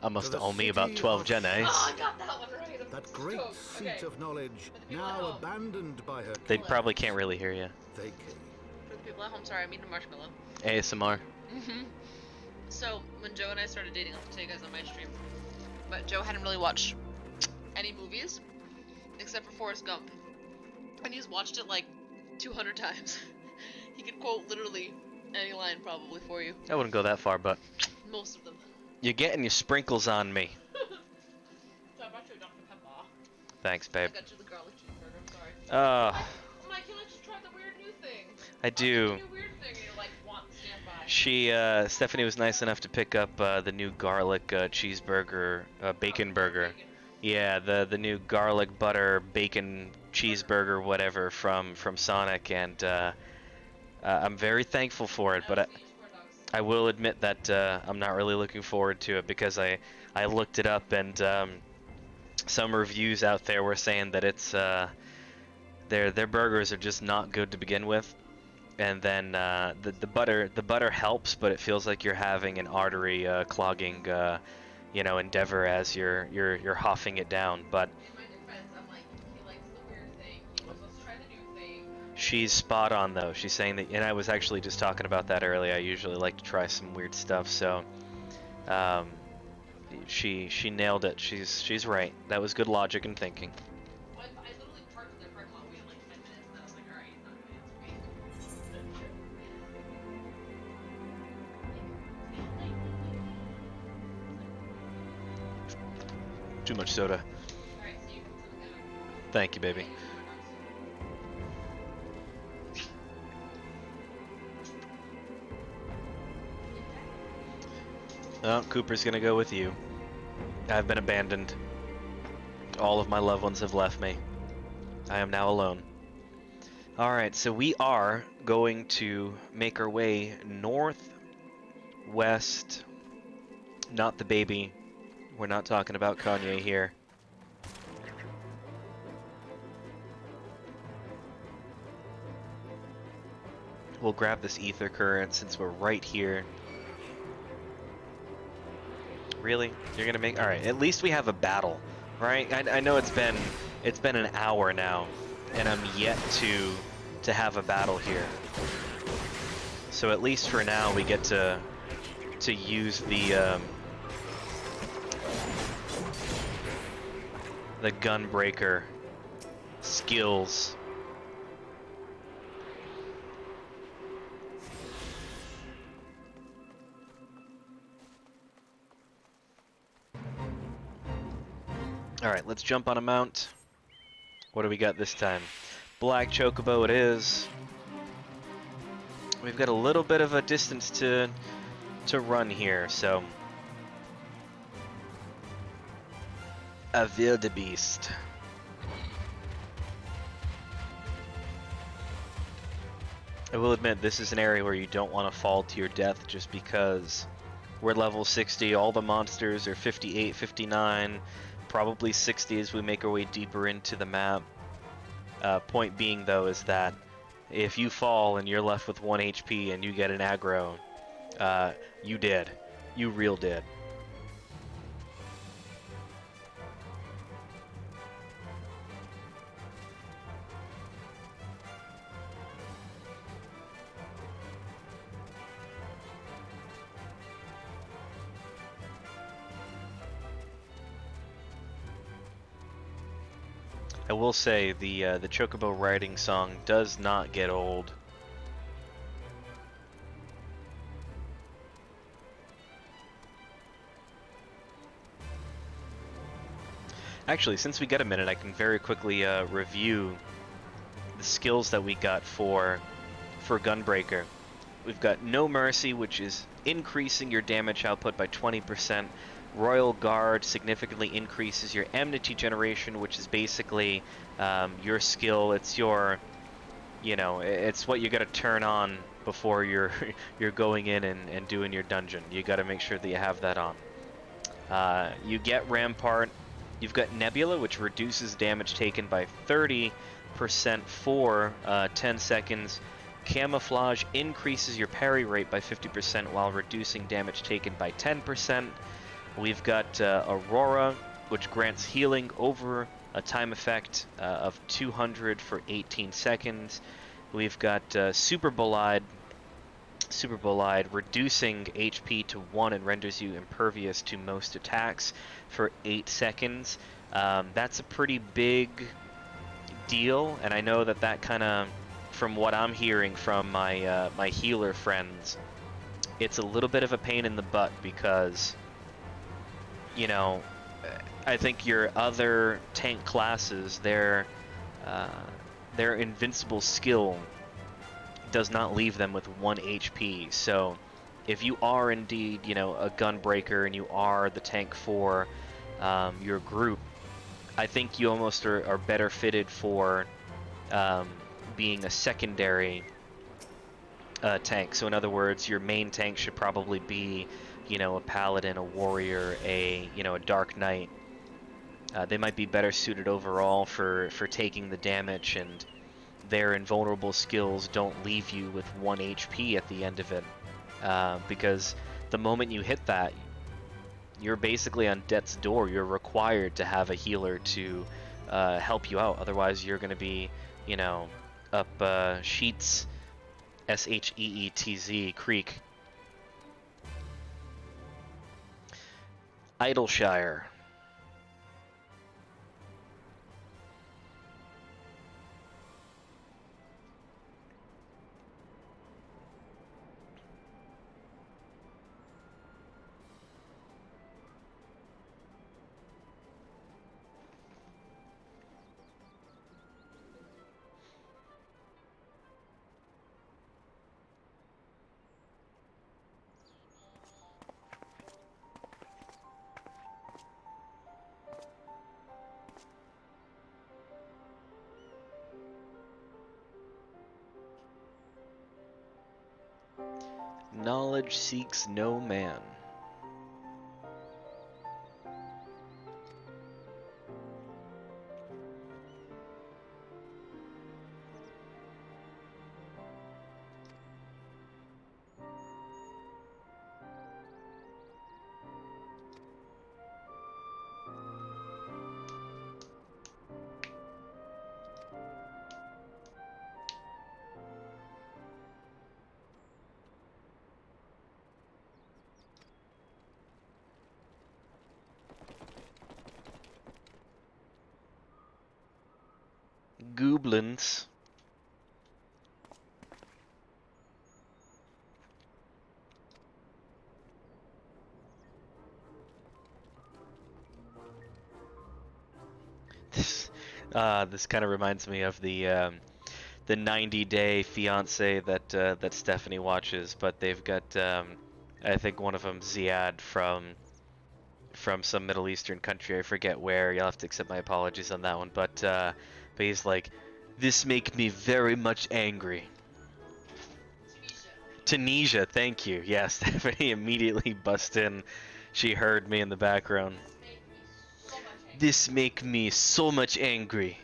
I must To the have owned me about city 12 of Jennies. Oh, I got that one right. I'm That great stoked. seat Okay. of knowledge, For the people at now home. abandoned by her They kin, probably can't really hear you. vacate. For the people at home, sorry, I'm eating a marshmallow. ASMR. So, when Joe and I started dating, I'll tell you guys on my stream, but Joe hadn't really watched any movies except for Forrest Gump. And he's watched it like 200 times. He could quote literally any line probably for you. I wouldn't go that far, but Most of them. you're getting your sprinkles on me. So I brought you a Dr. Pepper. Thanks, I babe. got you the garlic cheeseburger, I'm sorry. Uh, Mike, you like to try the weird new thing. I do. The new weird thing and you're like, want stand by. She, Stephanie was nice enough to pick up the new garlic cheeseburger, bacon burger. Bacon. Yeah, the new garlic butter bacon cheeseburger, whatever, from Sonic, and I'm very thankful for it. But I will admit that I'm not really looking forward to it because I looked it up, and some reviews out there were saying that it's their burgers are just not good to begin with. And then the butter helps, but it feels like you're having an artery clogging endeavor as you're huffing it down. But In my defense, I'm like, he likes the She's spot on though. She's saying that, and I was actually just talking about that earlier. I usually like to try some weird stuff, so um, she nailed it. She's right. That was good logic and thinking. Well, I literally parked there for a coffee in like 10 minutes, and I was like, alright, he's not gonna answer me. Too much soda. Alright, so you can sit down. Thank you, baby. Oh, Cooper's gonna go with you. I've been abandoned. All of my loved ones have left me. I am now alone. Alright, so we are going to make our way northwest. Not the baby. We're not talking about Kanye here. We'll grab this ether current since we're right here. Really? You're gonna make... Alright, at least we have a battle, right? I know it's been an hour now, and I'm yet to have a battle here. So at least for now we get to use the gunbreaker skills. Alright, let's jump on a mount. What do we got this time? Black Chocobo it is. We've got a little bit of a distance to run here, so... A wildebeest. I will admit, this is an area where you don't want to fall to your death just because we're level 60, all the monsters are 58, 59, probably 60 as we make our way deeper into the map. Point being, though, is that if you fall and you're left with 1 HP and you get an aggro, you did. You real did. I will say the Chocobo riding song does not get old. Actually, since we got a minute, I can very quickly review the skills that we got for Gunbreaker. We've got No Mercy, which is increasing your damage output by 20%. Royal Guard significantly increases your enmity generation, which is basically your skill. It's your, it's what you got to turn on before you're going in and doing your dungeon. You got to make sure that you have that on. You get Rampart. You've got Nebula, which reduces damage taken by 30% for 10 seconds. Camouflage increases your parry rate by 50% while reducing damage taken by 10%. We've got Aurora, which grants healing over a time effect of 200 for 18 seconds. We've got Super Bolide, reducing HP to 1 and renders you impervious to most attacks for 8 seconds. That's a pretty big deal, and I know that kind of, from what I'm hearing from my my healer friends, it's a little bit of a pain in the butt because, I think your other tank classes, their invincible skill does not leave them with 1 HP. So if you are indeed, a gunbreaker and you are the tank for your group, I think you almost are better fitted for being a secondary tank. So in other words, your main tank should probably be, a paladin, a warrior, a dark knight. They might be better suited overall for taking the damage, and their invulnerable skills don't leave you with 1 HP at the end of it. Because the moment you hit that, you're basically on death's door. You're required to have a healer to help you out. Otherwise, you're going to be, up Sheets, Sheetz Creek. Idleshire. Knowledge seeks no man. Goblins. This kind of reminds me of the 90-day fiance that Stephanie watches, but they've got I think one of them Ziad from some Middle Eastern country. I forget where. You'll have to accept my apologies on that one. But he's like, this make me very much angry. Tunisia, thank you. Yeah, Stephanie immediately bust in. She heard me in the background. This make me so much angry.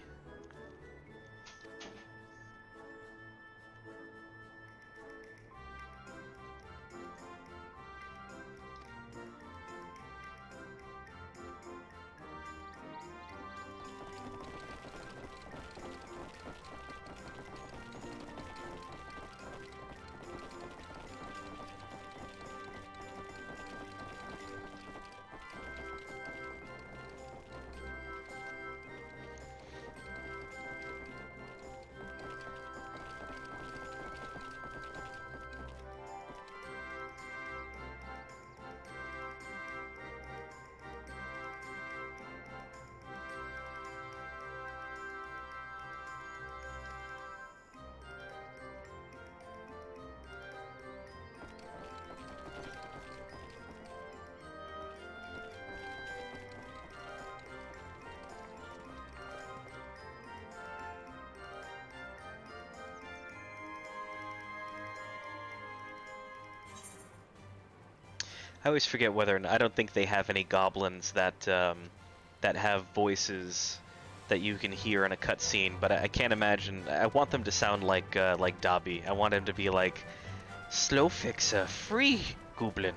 I always forget whether or not, I don't think they have any goblins that that have voices that you can hear in a cutscene, but I can't imagine. I want them to sound like Dobby. I want him to be like, "Slow fixer, free goblin."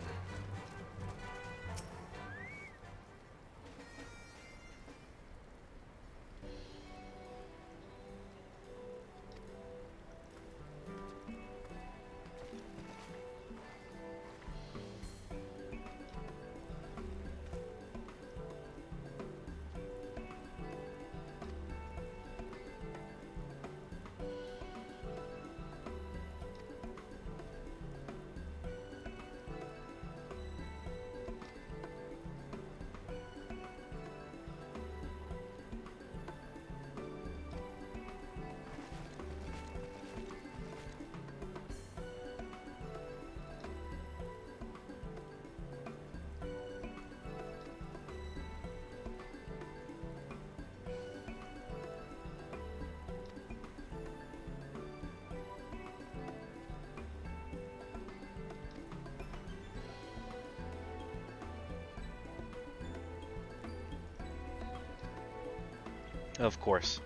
Of course.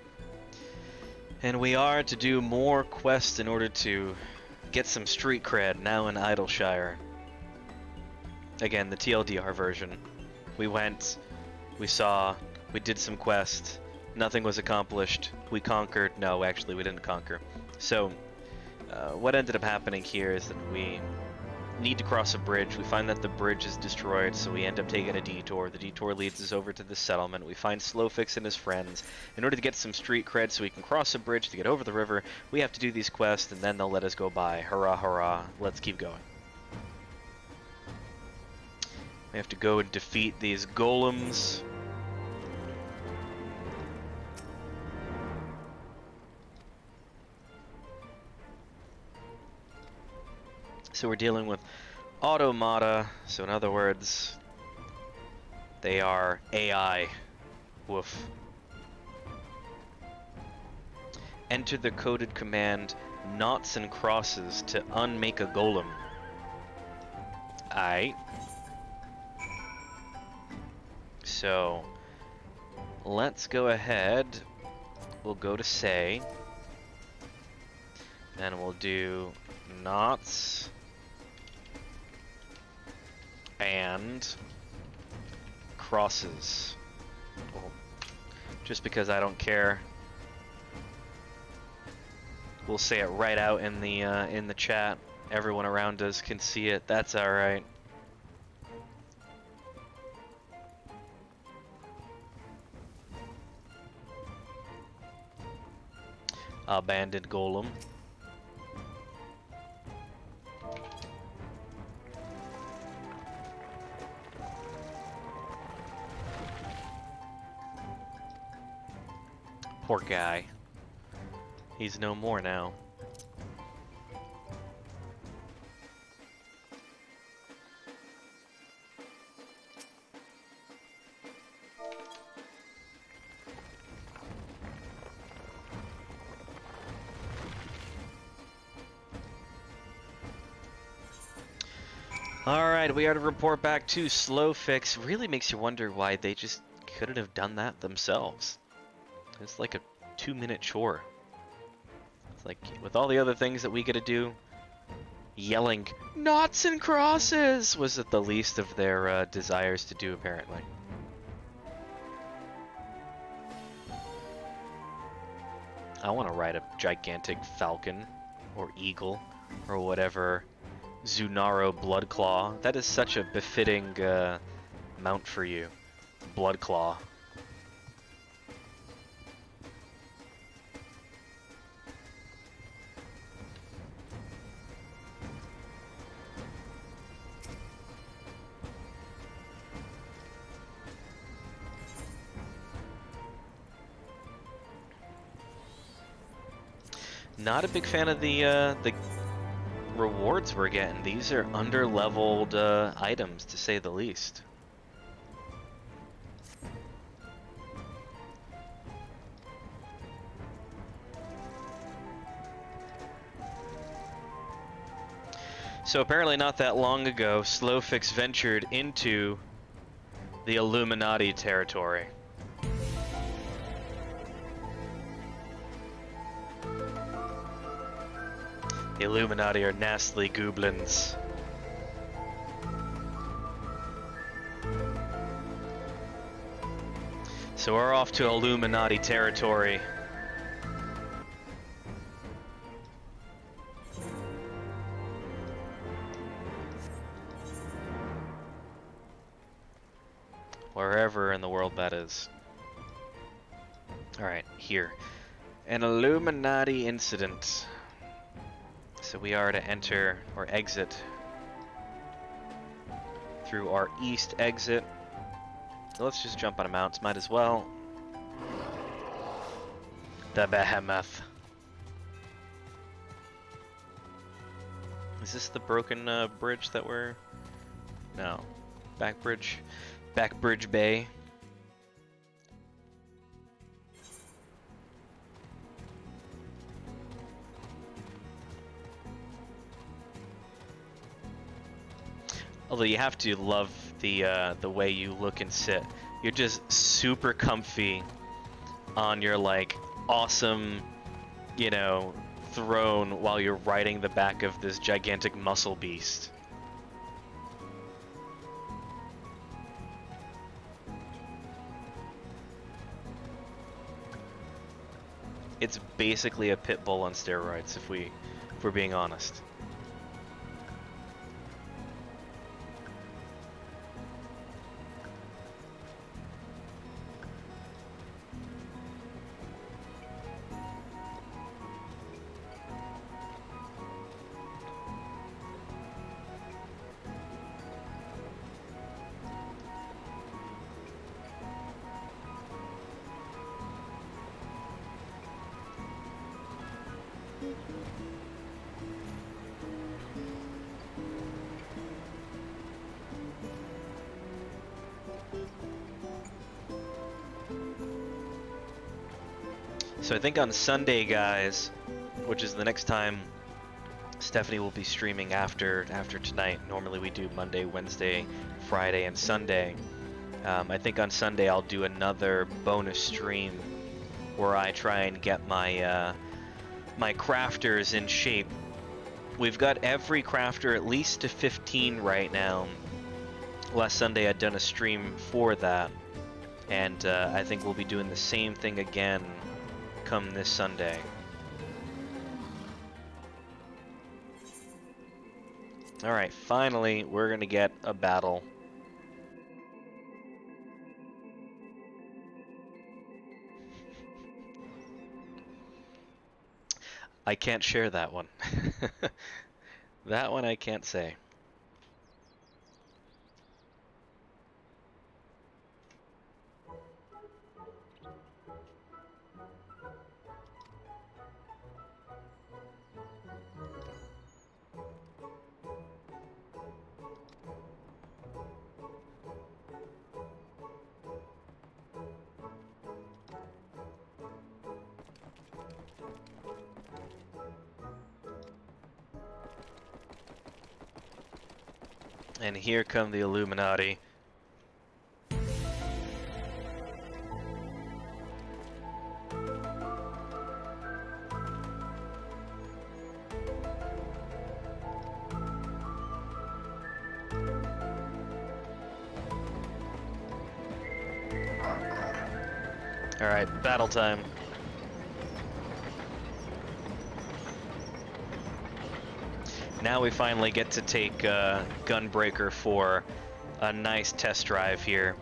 And we are to do more quests in order to get some street cred now in Idleshire. Again, the TLDR version. We went, we saw, we did some quests, Nothing was accomplished. We conquered. No, actually, we didn't conquer. So, what ended up happening here is that we need to cross a bridge. We find that the bridge is destroyed, so we end up taking a detour. The detour leads us over to the settlement. We find Slowfix and his friends. In order to get some street cred so we can cross a bridge to get over the river, we have to do these quests, and then they'll let us go by. Hurrah, hurrah. Let's keep going. We have to go and defeat these golems. So we're dealing with automata, so in other words, they are AI. Woof. Enter the coded command knots and crosses to unmake a golem. Aight. So, let's go ahead. We'll go to say, and we'll do knots and crosses. Well, just because I don't care, we'll say it right out in the chat. Everyone around us can see it. That's all right. Abandoned golem. Poor guy. He's no more now. Alright, we are to report back to Slowfix. Really makes you wonder why they just couldn't have done that themselves. It's like a 2-minute chore. It's like, with all the other things that we gotta do, yelling, knots and crosses, was at the least of their desires to do, apparently. I want to ride a gigantic falcon, or eagle, or whatever. Zunaro Bloodclaw. That is such a befitting mount for you. Bloodclaw. Not a big fan of the rewards we're getting. These are under-leveled items, to say the least. So apparently not that long ago, Slowfix ventured into the Illuminati territory. The Illuminati are nastily goblins. So we're off to Illuminati territory. Wherever in the world that is. Alright, here. An Illuminati incident. So we are to enter or exit through our east exit. So let's just jump on a mount, might as well. The Behemoth. Is this the broken bridge that we're... No. Back bridge. Back Bridge Bay. Although you have to love the way you look and sit. You're just super comfy on your like awesome, you know, throne while you're riding the back of this gigantic muscle beast. it's basically a pit bull on steroids if we're being honest. So I think on Sunday, guys, which is the next time Stephanie will be streaming after tonight. Normally we do Monday, Wednesday, Friday, and Sunday. I think on Sunday I'll do another bonus stream where I try and get my my crafters in shape. We've got every crafter at least to 15 right now. Last Sunday I'd done a stream for that, and I think we'll be doing the same thing again come this Sunday. Alright, finally we're gonna get a battle. I can't share that one. That one I can't say. And here come the Illuminati. Alright, battle time. Now we finally get to take Gunbreaker for a nice test drive here.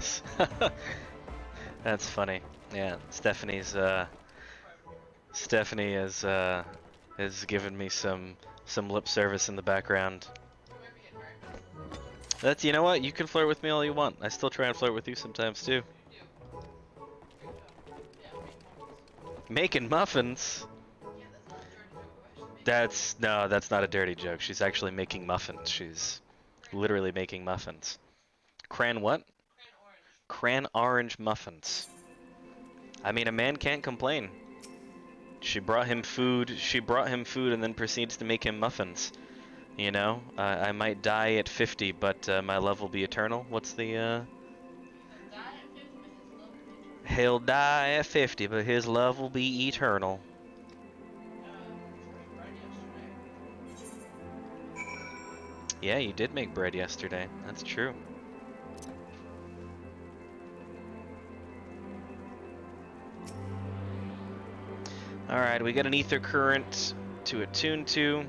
Yes. That's funny. Yeah, Stephanie has given me some lip service in the background. That's, you know what? You can flirt with me all you want. I still try and flirt with you sometimes too. Making muffins? That's not a dirty joke. She's actually making muffins. She's literally making muffins. Cran what? Cran orange muffins. I mean, a man can't complain. She brought him food, and then proceeds to make him muffins. You know, I might die at 50, but my love will be eternal. What's the, He'll die at 50, but his love will be eternal. Yeah, you did make bread yesterday. That's true. Alright, we got an ether current to attune to.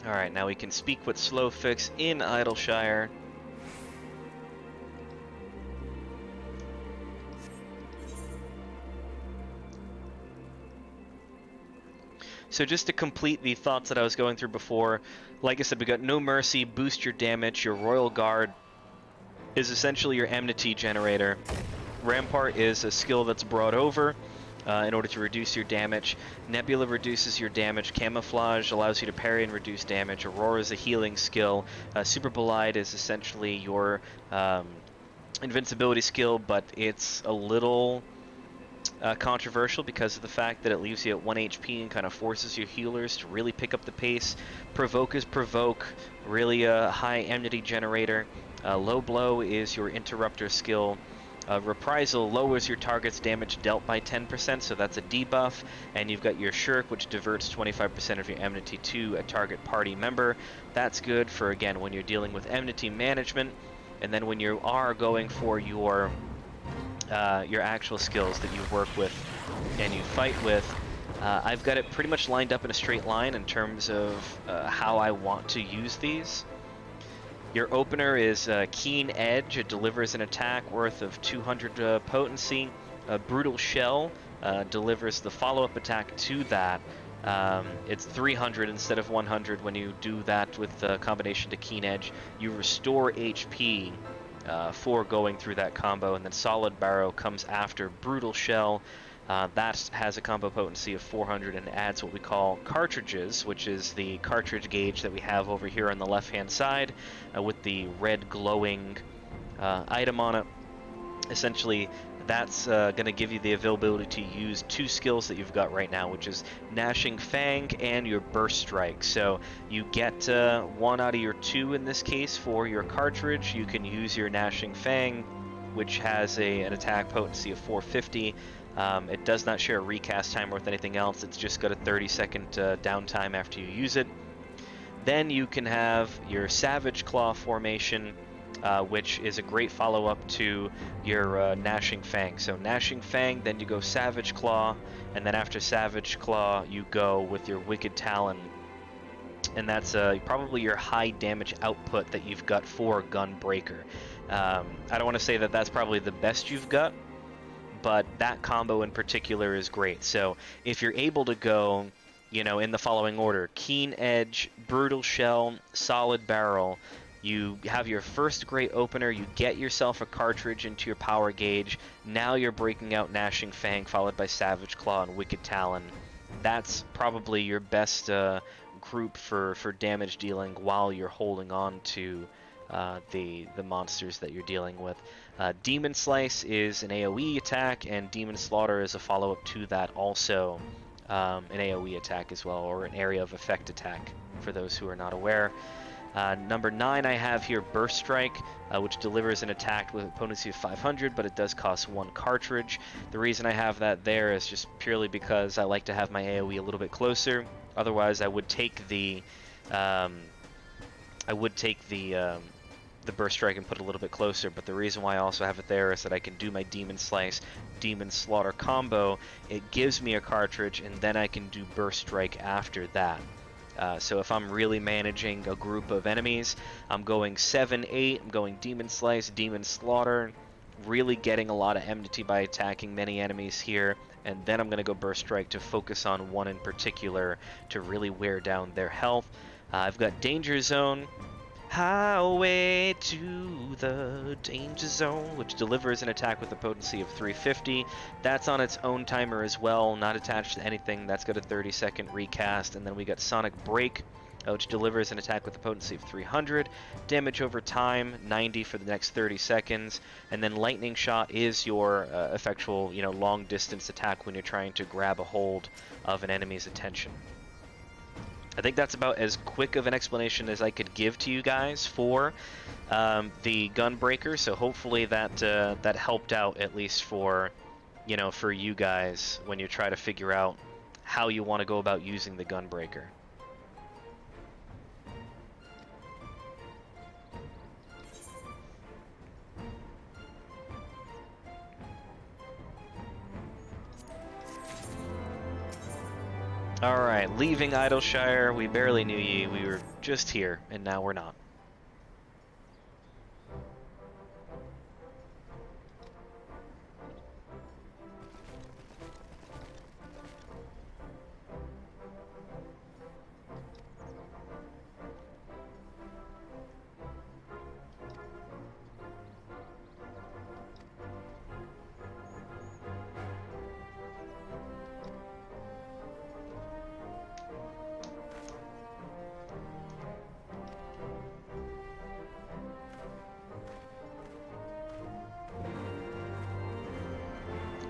Alright, now we can speak with Slowfix in Idleshire. So just to complete the thoughts that I was going through before, like I said, we got No Mercy, boost your damage, your Royal Guard is essentially your enmity generator. Rampart is a skill that's brought over in order to reduce your damage. Nebula reduces your damage. Camouflage allows you to parry and reduce damage. Aurora is a healing skill. Super Bolide is essentially your invincibility skill, but it's a little controversial because of the fact that it leaves you at 1 HP and kind of forces your healers to really pick up the pace. Provoke is Provoke, really a high enmity generator. Low Blow is your interrupter skill. Reprisal lowers your target's damage dealt by 10%, so that's a debuff. And you've got your Shirk, which diverts 25% of your enmity to a target party member. That's good for, again, when you're dealing with enmity management. And then when you are going for your actual skills that you work with and you fight with, I've got it pretty much lined up in a straight line in terms of how I want to use these. Your opener is Keen Edge. It delivers an attack worth of 200 potency. Brutal Shell delivers the follow-up attack to that. It's 300 instead of 100 when you do that with the combination to Keen Edge. You restore HP for going through that combo, and then Solid Barrow comes after Brutal Shell. That has a combo potency of 400 and adds what we call cartridges, which is the cartridge gauge that we have over here on the left-hand side with the red glowing item on it. Essentially, that's going to give you the availability to use two skills that you've got right now, which is Gnashing Fang and your Burst Strike. So you get one out of your two in this case for your cartridge. You can use your Gnashing Fang, which has an attack potency of 450. It does not share a recast time with anything else. It's just got a 30-second downtime after you use it. Then you can have your Savage Claw formation, which is a great follow-up to your Gnashing Fang. So Gnashing Fang, then you go Savage Claw, and then after Savage Claw, you go with your Wicked Talon. And that's probably your high damage output that you've got for Gunbreaker. I don't want to say that that's probably the best you've got, but that combo in particular is great. So if you're able to go, you know, in the following order: Keen Edge, Brutal Shell, Solid Barrel, you have your first great opener, you get yourself a cartridge into your power gauge, now you're breaking out Gnashing Fang followed by Savage Claw and Wicked Talon. That's probably your best group for damage dealing while you're holding on to the monsters that you're dealing with. Demon Slice is an AoE attack, and Demon Slaughter is a follow-up to that, also an AoE attack as well, or an area of effect attack for those who are not aware. Number 9 I have here Burst Strike, which delivers an attack with a potency of 500, but it does cost 1 cartridge. The reason I have that there is just purely because I like to have my AoE a little bit closer. Otherwise I would take the Burst Strike and put it a little bit closer, but the reason why I also have it there is that I can do my Demon Slice, Demon Slaughter combo. It gives me a cartridge, and then I can do Burst Strike after that. So if I'm really managing a group of enemies, I'm going 7-8, I'm going Demon Slice, Demon Slaughter, really getting a lot of enmity by attacking many enemies here, and then I'm going to go Burst Strike to focus on one in particular to really wear down their health. I've got Danger Zone, Highway to the Danger Zone, which delivers an attack with a potency of 350. That's on its own timer as well, not attached to anything. That's got a 30-second recast. And then we got Sonic Break, which delivers an attack with a potency of 300. Damage over time, 90 for the next 30 seconds. And then Lightning Shot is your effectual, long-distance attack when you're trying to grab a hold of an enemy's attention. I think that's about as quick of an explanation as I could give to you guys for the Gunbreaker. So hopefully that helped out, at least for for you guys when you try to figure out how you want to go about using the Gunbreaker. Alright, leaving Idleshire. We barely knew ye. We were just here, and now we're not.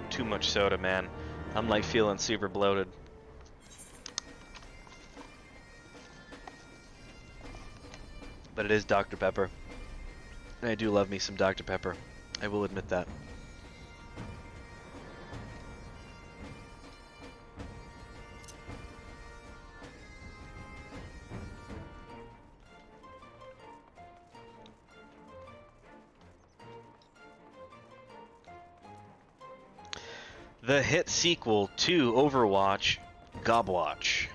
Too much soda, man. I'm like feeling super bloated. But it is Dr. Pepper. And I do love me some Dr. Pepper. I will admit that. The hit sequel to Overwatch, Gobwatch.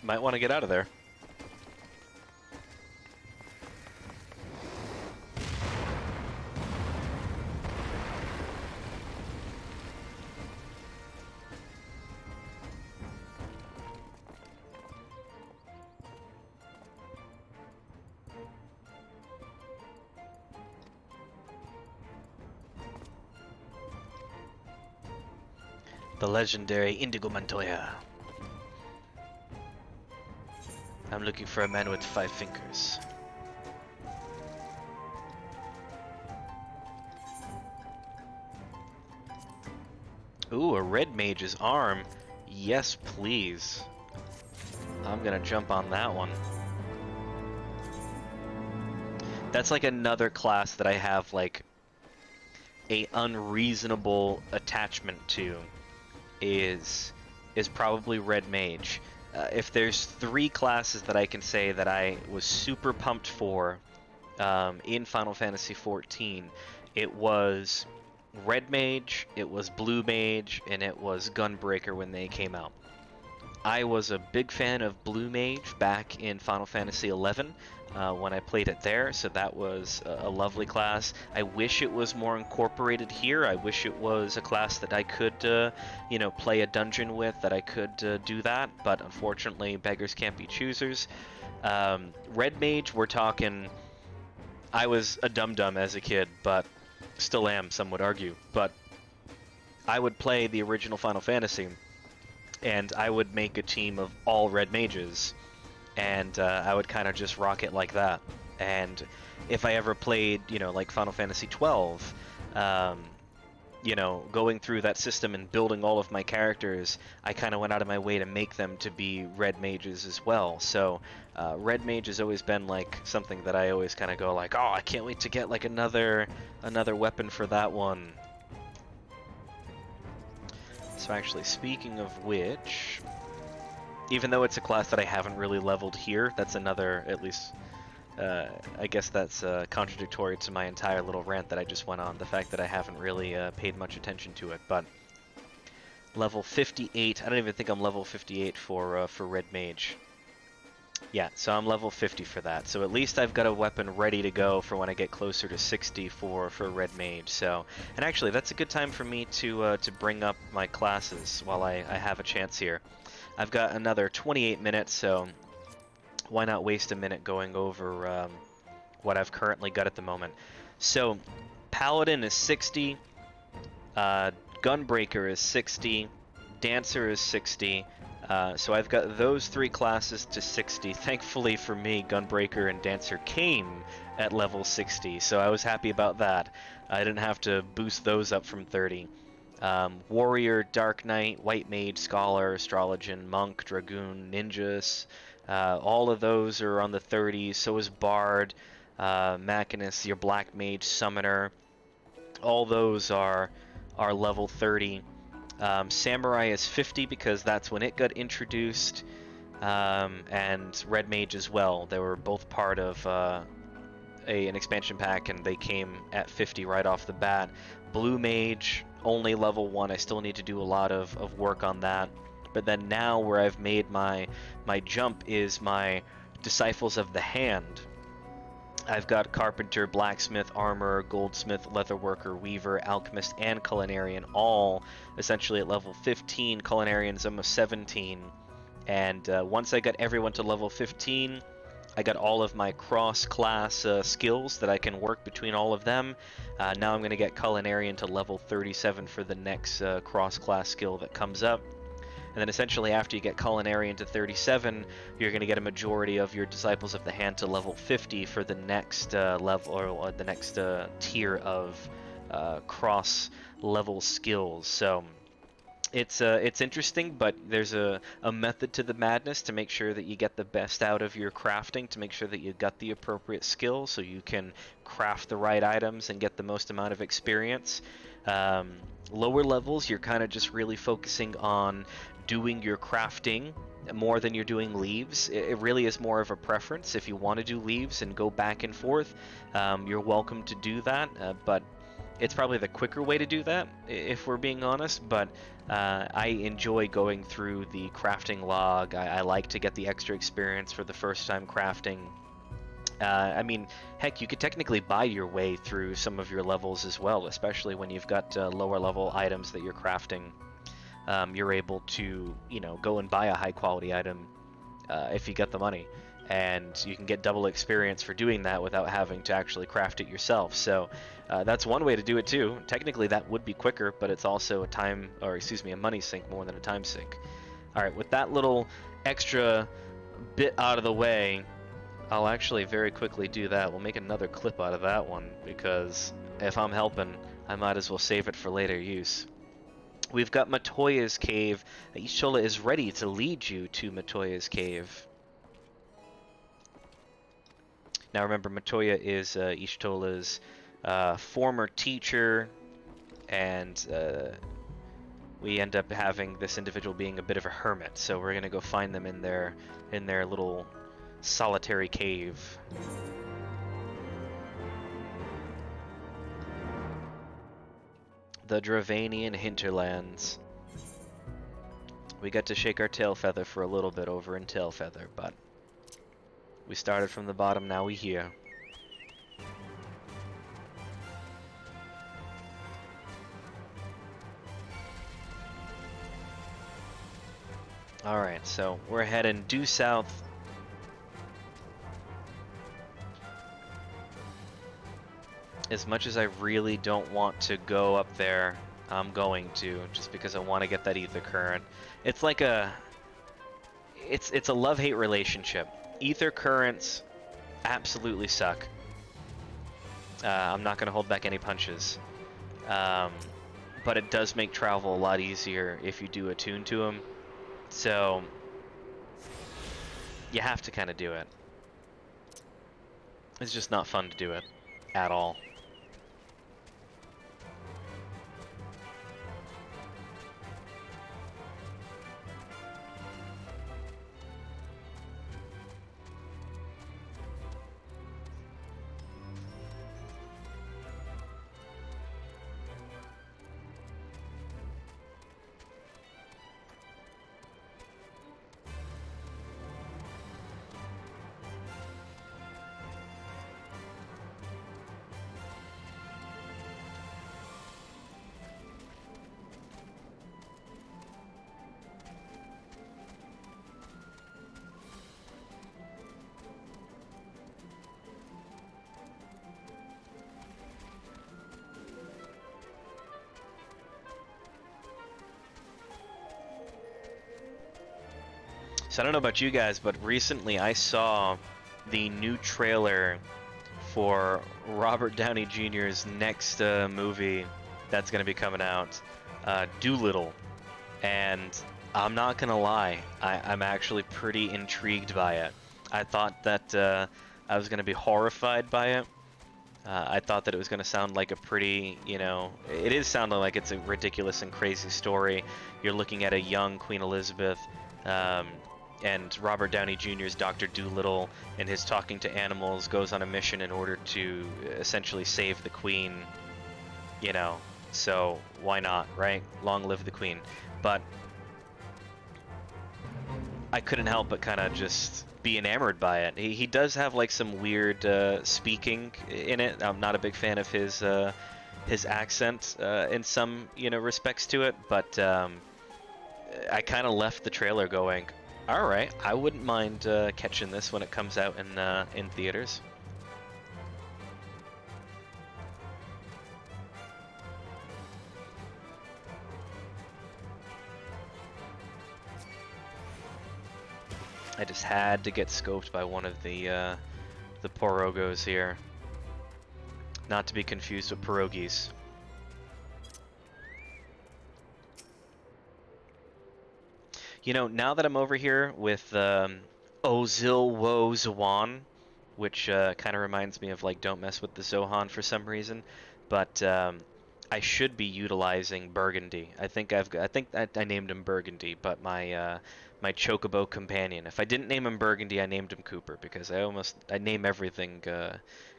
Might want to get out of there. The legendary Indigo Montoya. I'm looking for a man with 5 fingers. Ooh, a red mage's arm. Yes, please. I'm gonna jump on that one. That's like another class that I have like a unreasonable attachment to is probably red mage. If there's 3 classes that I can say that I was super pumped for in Final Fantasy XIV, it was red mage, it was blue mage, and it was Gunbreaker when they came out. I was a big fan of blue mage back in Final Fantasy XI when I played it there, so that was a lovely class. I wish it was more incorporated here. I wish it was a class that I could, play a dungeon with, that I could do that, but unfortunately, beggars can't be choosers. Red mage, we're talking... I was a dum-dum as a kid, but still am, some would argue, but I would play the original Final Fantasy, and I would make a team of all red mages, and I would kind of just rock it like that. And if I ever played, like Final Fantasy XII, you know, going through that system and building all of my characters, I kind of went out of my way to make them to be red mages as well. So red mage has always been like something that I always kind of go like, oh, I can't wait to get like another weapon for that one. So actually, speaking of which, even though it's a class that I haven't really leveled here, that's another, at least, I guess that's contradictory to my entire little rant that I just went on, the fact that I haven't really paid much attention to it, but level 58, I don't even think I'm level 58 for Red Mage. Yeah, so I'm level 50 for that, so at least I've got a weapon ready to go for when I get closer to 60 for Red Mage, so, and actually that's a good time for me to bring up my classes while I have a chance here. I've got another 28 minutes, so why not waste a minute going over what I've currently got at the moment. So, Paladin is 60, Gunbreaker is 60, Dancer is 60, so I've got those 3 classes to 60. Thankfully for me, Gunbreaker and Dancer came at level 60, so I was happy about that. I didn't have to boost those up from 30. Warrior, Dark Knight, White Mage, Scholar, Astrologian, Monk, Dragoon, Ninjas, all of those are on the 30s. So is Bard, Machinist, your Black Mage, Summoner. All those are level 30. Samurai is 50 because that's when it got introduced, and Red Mage as well. They were both part of an expansion pack, and they came at 50 right off the bat. Blue Mage, only level 1. I still need to do a lot of work on that. But then now where I've made my jump is my Disciples of the Hand. I've got Carpenter, Blacksmith, Armorer, Goldsmith, Leatherworker, Weaver, Alchemist, and Culinarian, all essentially at level 15. Culinarian's almost 17. And once I got everyone to level 15, I got all of my cross-class skills that I can work between all of them. Now I'm going to get Culinarian to level 37 for the next cross-class skill that comes up. And then essentially after you get Culinarian to 37, you're going to get a majority of your Disciples of the Hand to level 50 for the next level, or the next tier of cross-level skills. So it's interesting, but there's a method to the madness to make sure that you get the best out of your crafting, to make sure that you got the appropriate skill so you can craft the right items and get the most amount of experience. Lower levels, you're kind of just really focusing on doing your crafting more than you're doing leaves. It really is more of a preference. If you want to do leaves and go back and forth, you're welcome to do that, but it's probably the quicker way to do that, if we're being honest, but I enjoy going through the crafting log. I like to get the extra experience for the first time crafting. I mean, heck, you could technically buy your way through some of your levels as well, especially when you've got lower level items that you're crafting. You're able to, you know, go and buy a high quality item if you get the money. And you can get double experience for doing that without having to actually craft it yourself. So that's one way to do it too. Technically that would be quicker, but it's also a money sink more than a time sink. Alright, with that little extra bit out of the way, I'll actually very quickly do that. We'll make another clip out of that one, because if I'm helping, I might as well save it for later use. We've got Matoya's Cave. Y'shtola is ready to lead you to Matoya's Cave. Now remember, Matoya is Y'shtola's former teacher, and we end up having this individual being a bit of a hermit, so we're gonna go find them in their little solitary cave. The Dravanian hinterlands. We got to shake our tail feather for a little bit over in Tailfeather, but we started from the bottom, now we here. Alright, so we're heading due south. As much as I really don't want to go up there, I'm going to, just because I want to get that ether current. It's like it's a love-hate relationship. Ether currents absolutely suck. I'm not going to hold back any punches. but it does make travel a lot easier if you do attune to them. So you have to kind of do it. It's just not fun to do it at all. So I don't know about you guys, but recently I saw the new trailer for Robert Downey Jr.'s next movie that's going to be coming out, Doolittle. And I'm not going to lie, I'm actually pretty intrigued by it. I thought that I was going to be horrified by it. I thought that it was going to sound like a pretty, you know, it is sounding like it's a ridiculous and crazy story. You're looking at a young Queen Elizabeth, and Robert Downey Jr.'s Dr. Doolittle, and his talking to animals, goes on a mission in order to essentially save the Queen, you know, so why not, right? Long live the Queen. But I couldn't help but kind of just be enamored by it. He does have like some weird speaking in it. I'm not a big fan of his accent in some, you know, respects to it, but I kind of left the trailer going, all right, I wouldn't mind catching this when it comes out in theaters. I just had to get scoped by one of the porogos here. Not to be confused with pierogies. You know, now that I'm over here with Ozil Wo Zawan, which kind of reminds me of like Don't Mess with the Zohan for some reason, but I should be utilizing Burgundy. I think I named him Burgundy, but my my Chocobo companion. If I didn't name him Burgundy, I named him Cooper, because I name everything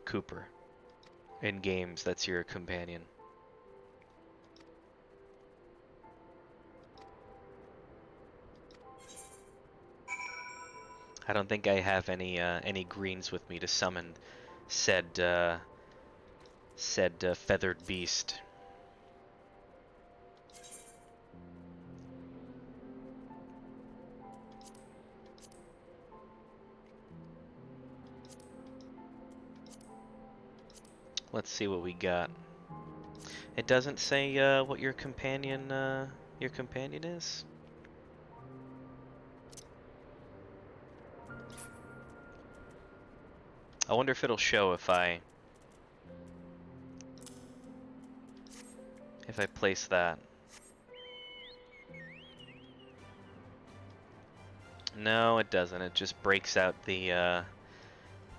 Cooper in games. That's your companion. I don't think I have any greens with me to summon said feathered beast. Let's see what we got. It doesn't say what your companion is. I wonder if it'll show if I place that. No, it doesn't. It just breaks out the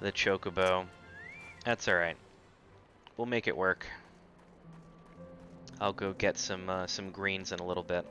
chocobo. That's all right. We'll make it work. I'll go get some greens in a little bit.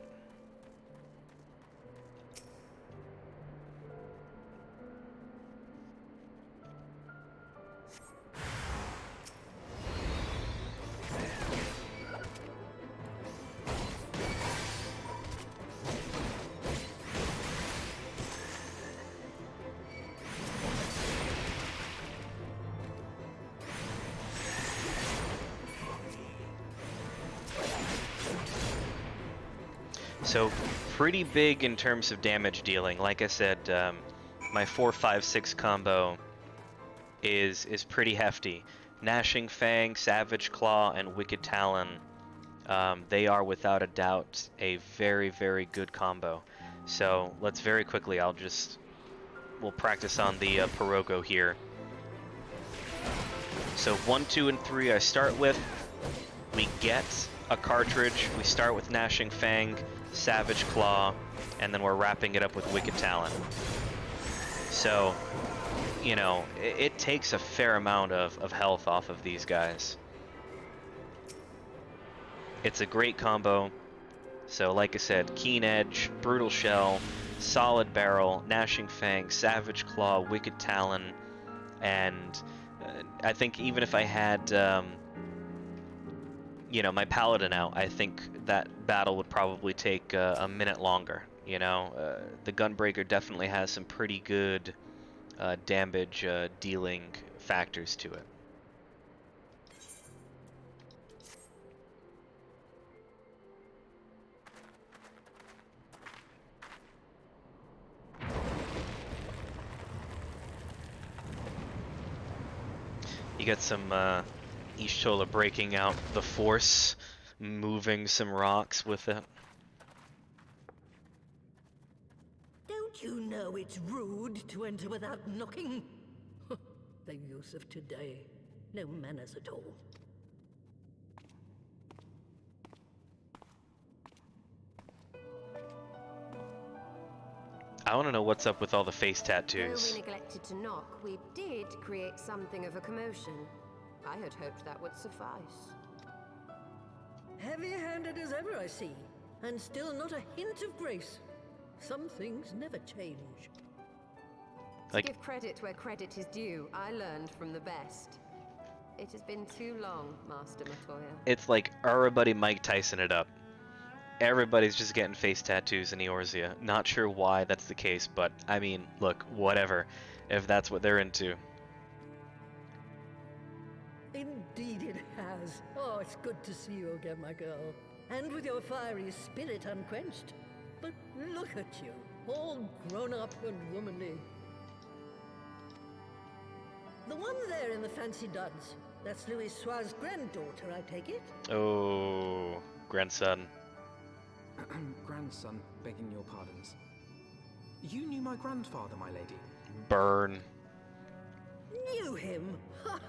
So pretty big in terms of damage dealing. Like I said, my 4-5-6 combo is pretty hefty. Gnashing Fang, Savage Claw, and Wicked Talon, they are without a doubt a very, very good combo. So let's very quickly, we'll practice on the Pierogo here. So 1, 2, and 3 I start with. We get a cartridge. We start with Gnashing Fang, Savage Claw, and then we're wrapping it up with Wicked Talon. So, you know, it takes a fair amount of health off of these guys. It's a great combo. So like I said, Keen Edge, Brutal Shell, Solid Barrel, Gnashing Fang, Savage Claw, Wicked Talon, and I think even if I had, you know, my Paladin out, I think that battle would probably take a minute longer. You know, the Gunbreaker definitely has some pretty good damage dealing factors to it. You get some Ishtola breaking out the force, moving some rocks with it. Don't you know it's rude to enter without knocking? The youth of today. No manners at all. I want to know what's up with all the face Though tattoos. we neglected to knock, we did create something of a commotion. I had hoped that would suffice. Heavy-handed as ever, I see. And still not a hint of grace. Some things never change. To give credit where credit is due, I learned from the best. It has been too long, Master Matoya. It's like everybody Mike Tyson it up. Everybody's just getting face tattoos in Eorzea. Not sure why that's the case, but I mean, look, whatever, if that's what they're into. Indeed it has. Oh, it's good to see you again, my girl. And with your fiery spirit unquenched. But look at you, all grown up and womanly. The one there in the fancy duds, that's Louis Soir's granddaughter, I take it? Oh, grandson. Grandson, begging your pardons. You knew my grandfather, my lady. Burn. Knew him? Ha!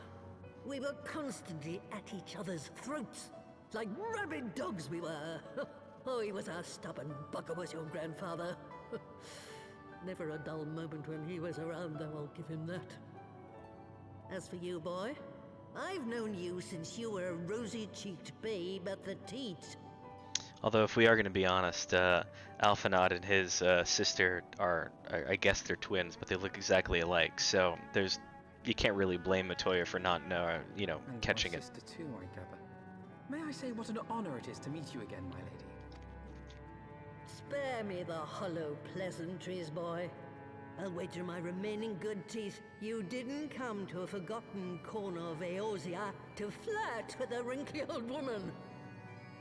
We were constantly at each other's throats. Like rabid dogs we were. Oh, he was a stubborn bugger, was your grandfather. Never a dull moment when he was around, though, I'll give him that. As for you, boy, I've known you since you were a rosy-cheeked babe at the teat. Although, if we are going to be honest, Alphinaud and his sister are, I guess they're twins, but they look exactly alike. So you can't really blame Matoya for not you know, And catching my it. sister too, I gather. May I say what an honor it is to meet you again, my lady? Spare me the hollow pleasantries, boy. I'll wager my remaining good teeth you didn't come to a forgotten corner of Eorzea to flirt with a wrinkly old woman.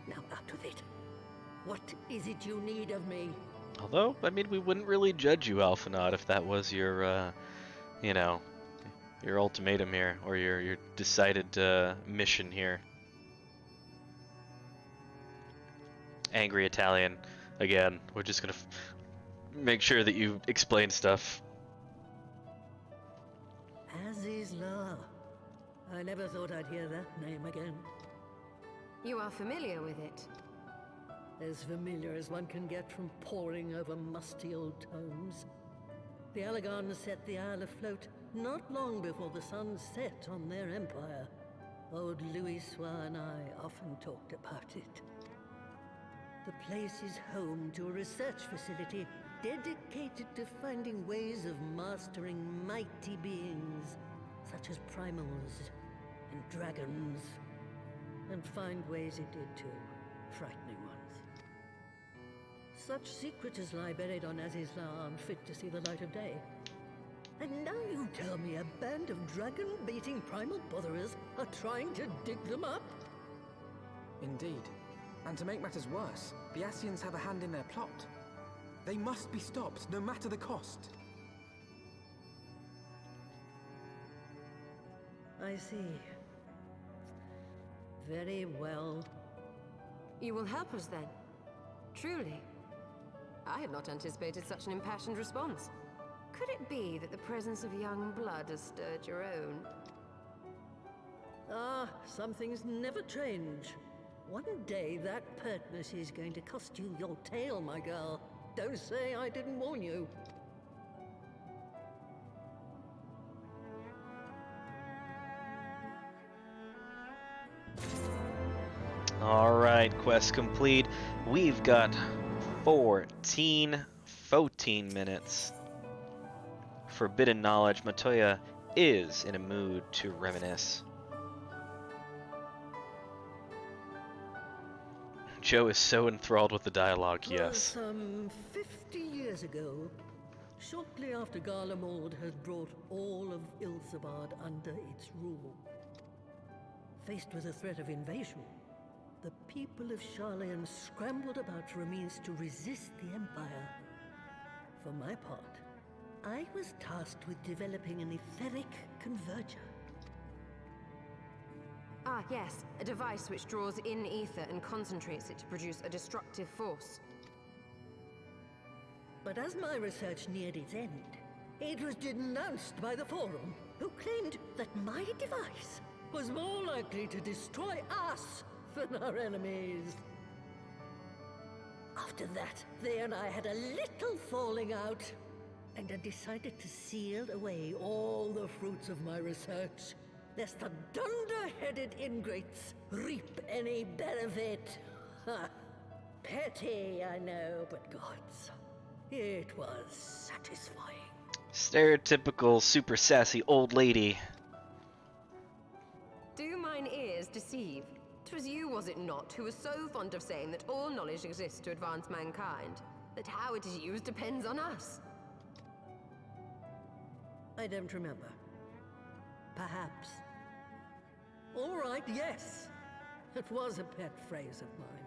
Now out with it. What is it you need of me? Although, I mean, we wouldn't really judge you, Alphinaud, if that was your, you know, your ultimatum here, or your decided mission here. Angry Italian. Again, we're just gonna make sure that you explain stuff. Azizla. I never thought I'd hear that name again. You are familiar with it? As familiar as one can get from poring over musty old tomes. The Alagons set the Isle afloat not long before the sun set on their empire. Old Louis Soir and I often talked about it. The place is home to a research facility dedicated to finding ways of mastering mighty beings, such as primals and dragons. And find ways it did too, frightening ones. Such secrets as lie buried on Azizla aren't fit to see the light of day. And now you tell me a band of dragon-baiting primal botherers are trying to dig them up? Indeed. And to make matters worse, the Ascians have a hand in their plot. They must be stopped, no matter the cost. I see. Very well. You will help us then? Truly? I had not anticipated such an impassioned response. Could it be that the presence of young blood has stirred your own? Ah, some things never change. One day that pertness is going to cost you your tail, my girl. Don't say I didn't warn you. Alright, quest complete. We've got 14 minutes. Forbidden knowledge. Matoya is in a mood to reminisce. Joe is so enthralled with the dialogue, yes. Some 50 years ago, shortly after Garlemald had brought all of Ilsabard under its rule. Faced with a threat of invasion, the people of Sharlayan scrambled about for a means to resist the Empire. For my part, I was tasked with developing an etheric converger. Ah, yes, a device which draws in ether and concentrates it to produce a destructive force. But as my research neared its end, it was denounced by the Forum, who claimed that my device was more likely to destroy us than our enemies. After that, they and I had a little falling out, and I decided to seal away all the fruits of my research, lest the dunder-headed ingrates reap any benefit. Ha! Petty, I know, but gods, it was satisfying. Stereotypical super sassy old lady. Do mine ears deceive? 'Twas you, was it not, who was so fond of saying that all knowledge exists to advance mankind, that how it is used depends on us? I don't remember. Perhaps. All right, yes. It was a pet phrase of mine.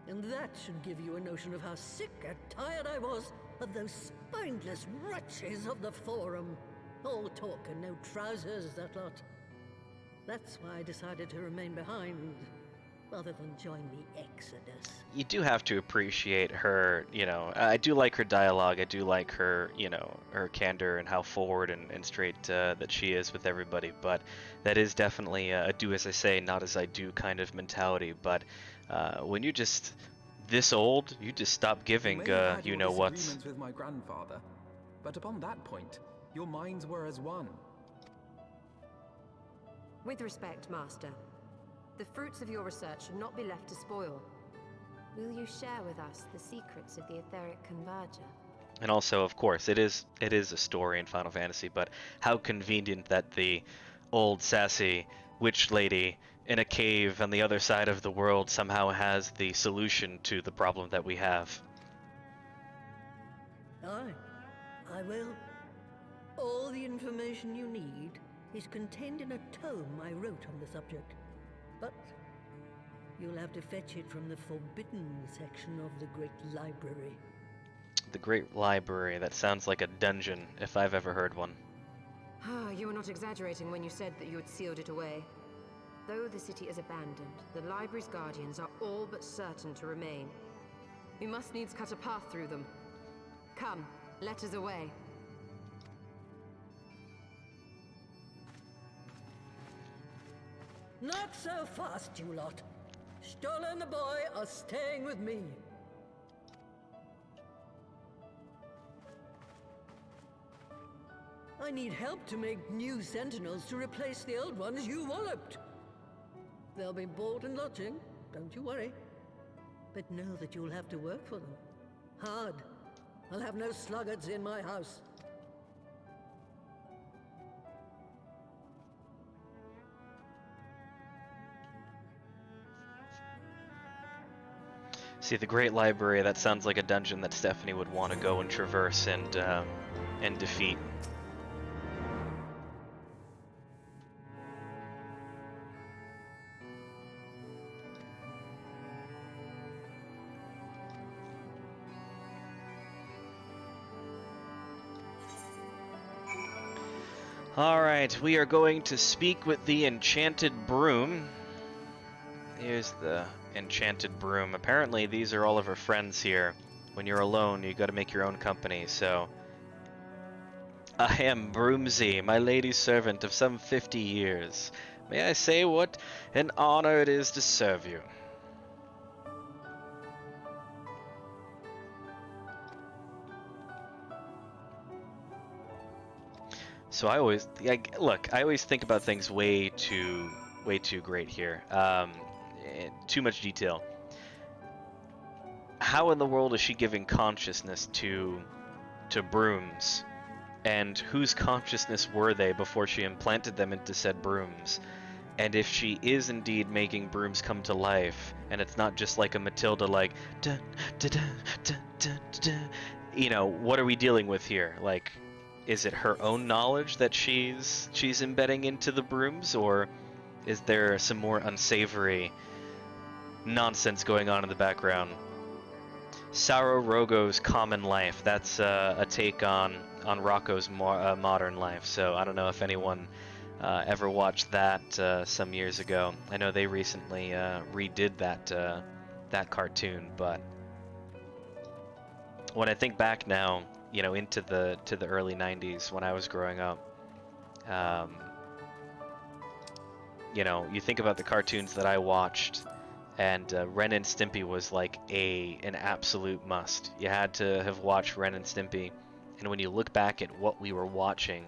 And that should give you a notion of how sick and tired I was of those spineless wretches of the Forum. All talk and no trousers, that lot. That's why I decided to remain behind, rather than join the Exodus. You do have to appreciate her, you know, I do like her dialogue, I do like her, you know, her candor and how forward and straight that she is with everybody, but that is definitely a do as I say, not as I do kind of mentality, but when you're just this old, you just stop giving, you know what's. With my grandfather, but upon that point, your minds were as one. With respect, Master, the fruits of your research should not be left to spoil. Will you share with us the secrets of the etheric converger? And also, of course, it is a story in Final Fantasy, but how convenient that the old sassy witch lady in a cave on the other side of the world somehow has the solution to the problem that we have. Aye, I will. All the information you need is contained in a tome I wrote on the subject. But you'll have to fetch it from the forbidden section of the Great Library. The Great Library, that sounds like a dungeon, if I've ever heard one. Ah, you were not exaggerating when you said that you had sealed it away. Though the city is abandoned, the library's guardians are all but certain to remain. We must needs cut a path through them. Come, let us away. Not so fast, you lot. Stola and the boy are staying with me. I need help to make new sentinels to replace the old ones you walloped. They'll be board and lodging, don't you worry. But know that you'll have to work for them. Hard. I'll have no sluggards in my house. See, the Great Library, that sounds like a dungeon that Stephanie would want to go and traverse and defeat. Alright, we are going to speak with the Enchanted Broom. Here's the Enchanted Broom. Apparently these are all of her friends here. When you're alone, you gotta make your own company, so... I am Broomsy, my lady's servant of some 50 years. May I say what an honor it is to serve you. So I always, look, I always think about things way too great here. Too much detail. How in the world is she giving consciousness to brooms? And whose consciousness were they before she implanted them into said brooms? And if she is indeed making brooms come to life, and it's not just like a Matilda like, dun, dun, dun, dun, dun, dun, you know, what are we dealing with here? Like, is it her own knowledge that she's embedding into the brooms, or is there some more unsavory nonsense going on in the background? Sauro Rogo's Common Life. That's a take on Rocco's modern life. So I don't know if anyone ever watched that some years ago. I know they recently redid that cartoon, but when I think back now, you know, into the early '90s when I was growing up, you know, you think about the cartoons that I watched, and Ren and Stimpy was like an absolute must. You had to have watched Ren and Stimpy, and when you look back at what we were watching,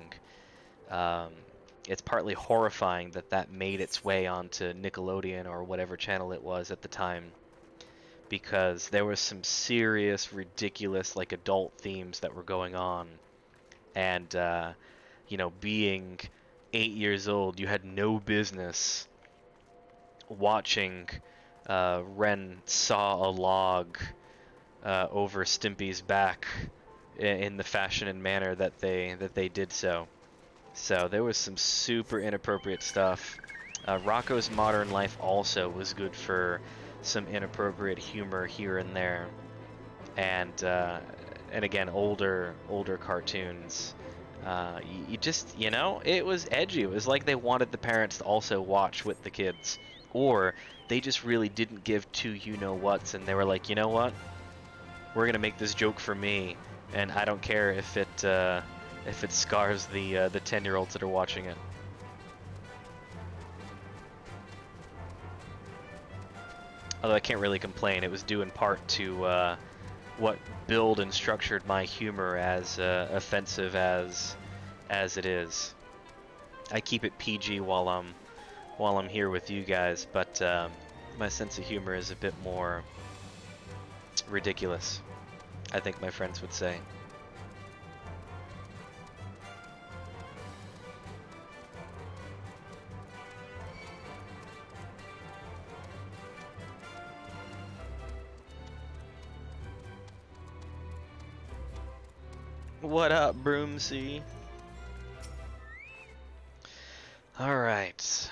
it's partly horrifying that that made its way onto Nickelodeon or whatever channel it was at the time, because there was some serious, ridiculous, like adult themes that were going on, and you know, being 8 years old, you had no business watching Ren saw a log over Stimpy's back in the fashion and manner that they did so. So there was some super inappropriate stuff. Rocco's Modern Life also was good for some inappropriate humor here and there, and again, older cartoons. You just, you know, it was edgy. It was like they wanted the parents to also watch with the kids, or they just really didn't give two you-know-whats, and they were like, you know what? We're gonna make this joke for me, and I don't care if it scars the 10-year-olds that are watching it. Although I can't really complain. It was due in part to what build and structured my humor as offensive as it is. I keep it PG while I'm here with you guys, but my sense of humor is a bit more ridiculous, I think my friends would say. What up, Broomsy? Alright.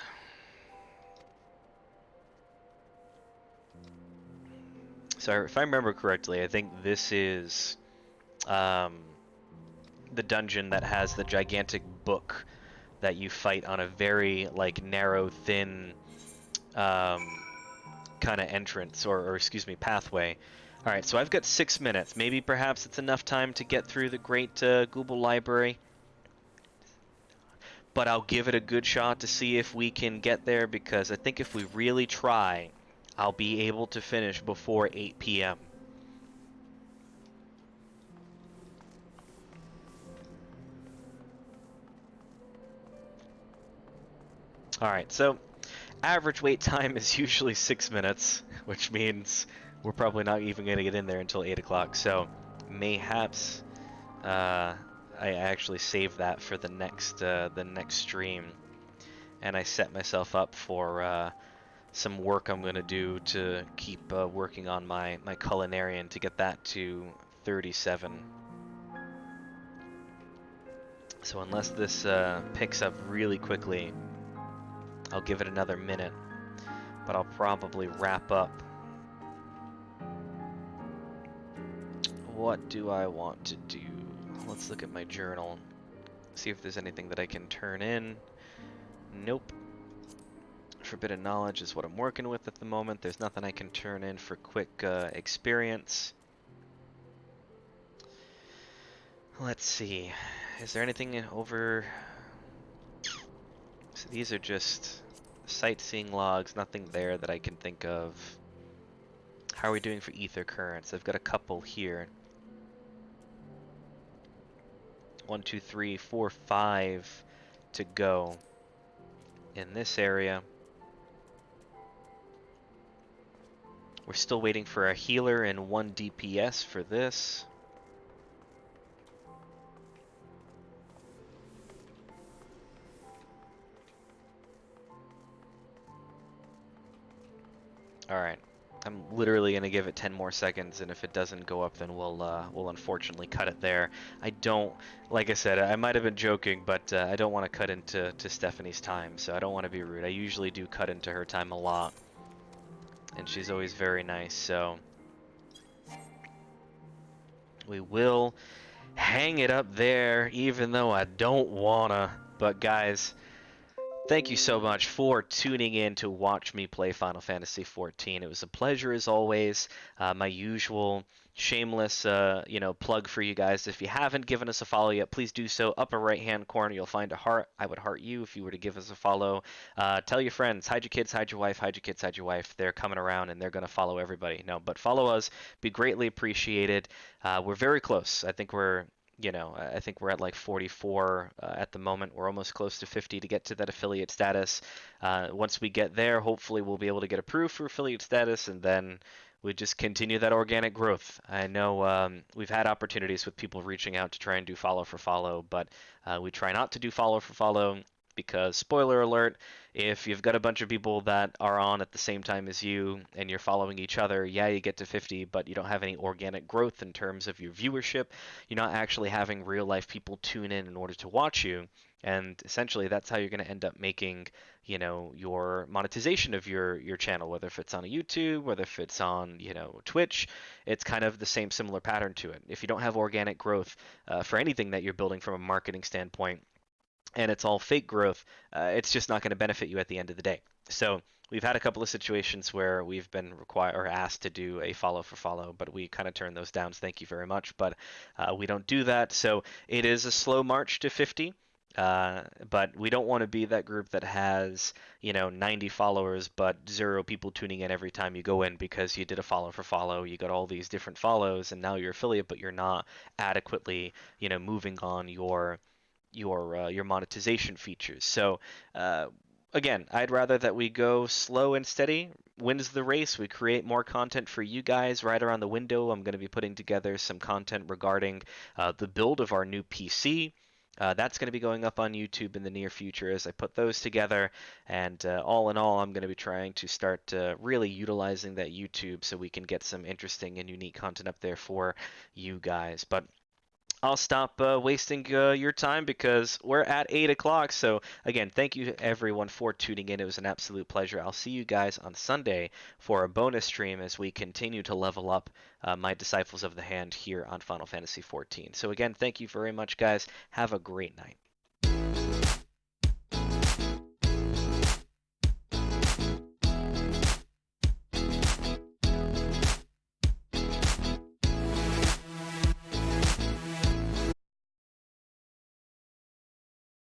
So if I remember correctly, I think this is the dungeon that has the gigantic book that you fight on a very like narrow, thin kind of entrance, or excuse me, pathway. Alright, so I've got 6 minutes. Maybe perhaps it's enough time to get through the great Google Library. But I'll give it a good shot to see if we can get there, because I think if we really try, I'll be able to finish before 8 p.m. Alright, so average wait time is usually 6 minutes, which means we're probably not even going to get in there until 8 o'clock, so mayhaps I actually save that for the next stream, and I set myself up for some work I'm going to do to keep working on my culinarian to get that to 37. So unless this picks up really quickly, I'll give it another minute, but I'll probably wrap up. What do I want to do? Let's look at my journal, see if there's anything that I can turn in. Nope. Forbidden Knowledge is what I'm working with at the moment. There's nothing I can turn in for quick experience. Let's see. Is there anything over... So these are just Sightseeing logs, nothing there that I can think of. How are we doing for ether currents? I've got a couple here. 1, 2, 3, 4, 5 to go in this area. We're still waiting for a healer and 1 DPS for this. Alright. I'm literally going to give it 10 more seconds, and if it doesn't go up, then we'll unfortunately cut it there. I don't, like I said, I might have been joking, but I don't want to cut into Stephanie's time, so I don't want to be rude. I usually do cut into her time a lot, and she's always very nice, so we will hang it up there, even though I don't wanna. But guys, thank you so much for tuning in to watch me play Final Fantasy XIV. It was a pleasure as always. My usual shameless, plug for you guys. If you haven't given us a follow yet, please do so. Upper right-hand corner, you'll find a heart. I would heart you if you were to give us a follow. Tell your friends, hide your kids, hide your wife, hide your kids, hide your wife. They're coming around and they're going to follow everybody. No, but follow us. Be greatly appreciated. We're very close. I think we're at like 44 at the moment. We're almost close to 50 to get to that affiliate status. Once we get there, hopefully we'll be able to get approved for affiliate status, and then we just continue that organic growth. I know we've had opportunities with people reaching out to try and do follow for follow, but we try not to do follow for follow because, spoiler alert, if you've got a bunch of people that are on at the same time as you and you're following each other, yeah, you get to 50, but you don't have any organic growth in terms of your viewership. You're not actually having real life people tune in order to watch you. And essentially, that's how you're going to end up making, your monetization of your channel, whether if it's on a YouTube, whether if it's on, Twitch. It's kind of the same similar pattern to it. If you don't have organic growth for anything that you're building from a marketing standpoint, and it's all fake growth, it's just not going to benefit you at the end of the day. So we've had a couple of situations where we've been required or asked to do a follow for follow, but we kind of turn those down. Thank you very much, but we don't do that. So it is a slow march to 50. But we don't want to be that group that has, 90 followers, but 0 people tuning in every time you go in because you did a follow for follow. You got all these different follows, and now you're affiliate, but you're not adequately, moving on your monetization features. So again, I'd rather that we go slow and steady. Wins the race. We create more content for you guys right around the window. I'm going to be putting together some content regarding the build of our new PC. That's going to be going up on YouTube in the near future as I put those together. And all in all, I'm going to be trying to start really utilizing that YouTube so we can get some interesting and unique content up there for you guys. But I'll stop wasting your time because we're at 8 o'clock. So, again, thank you everyone for tuning in. It was an absolute pleasure. I'll see you guys on Sunday for a bonus stream as we continue to level up my Disciples of the Hand here on Final Fantasy XIV. So, again, thank you very much, guys. Have a great night.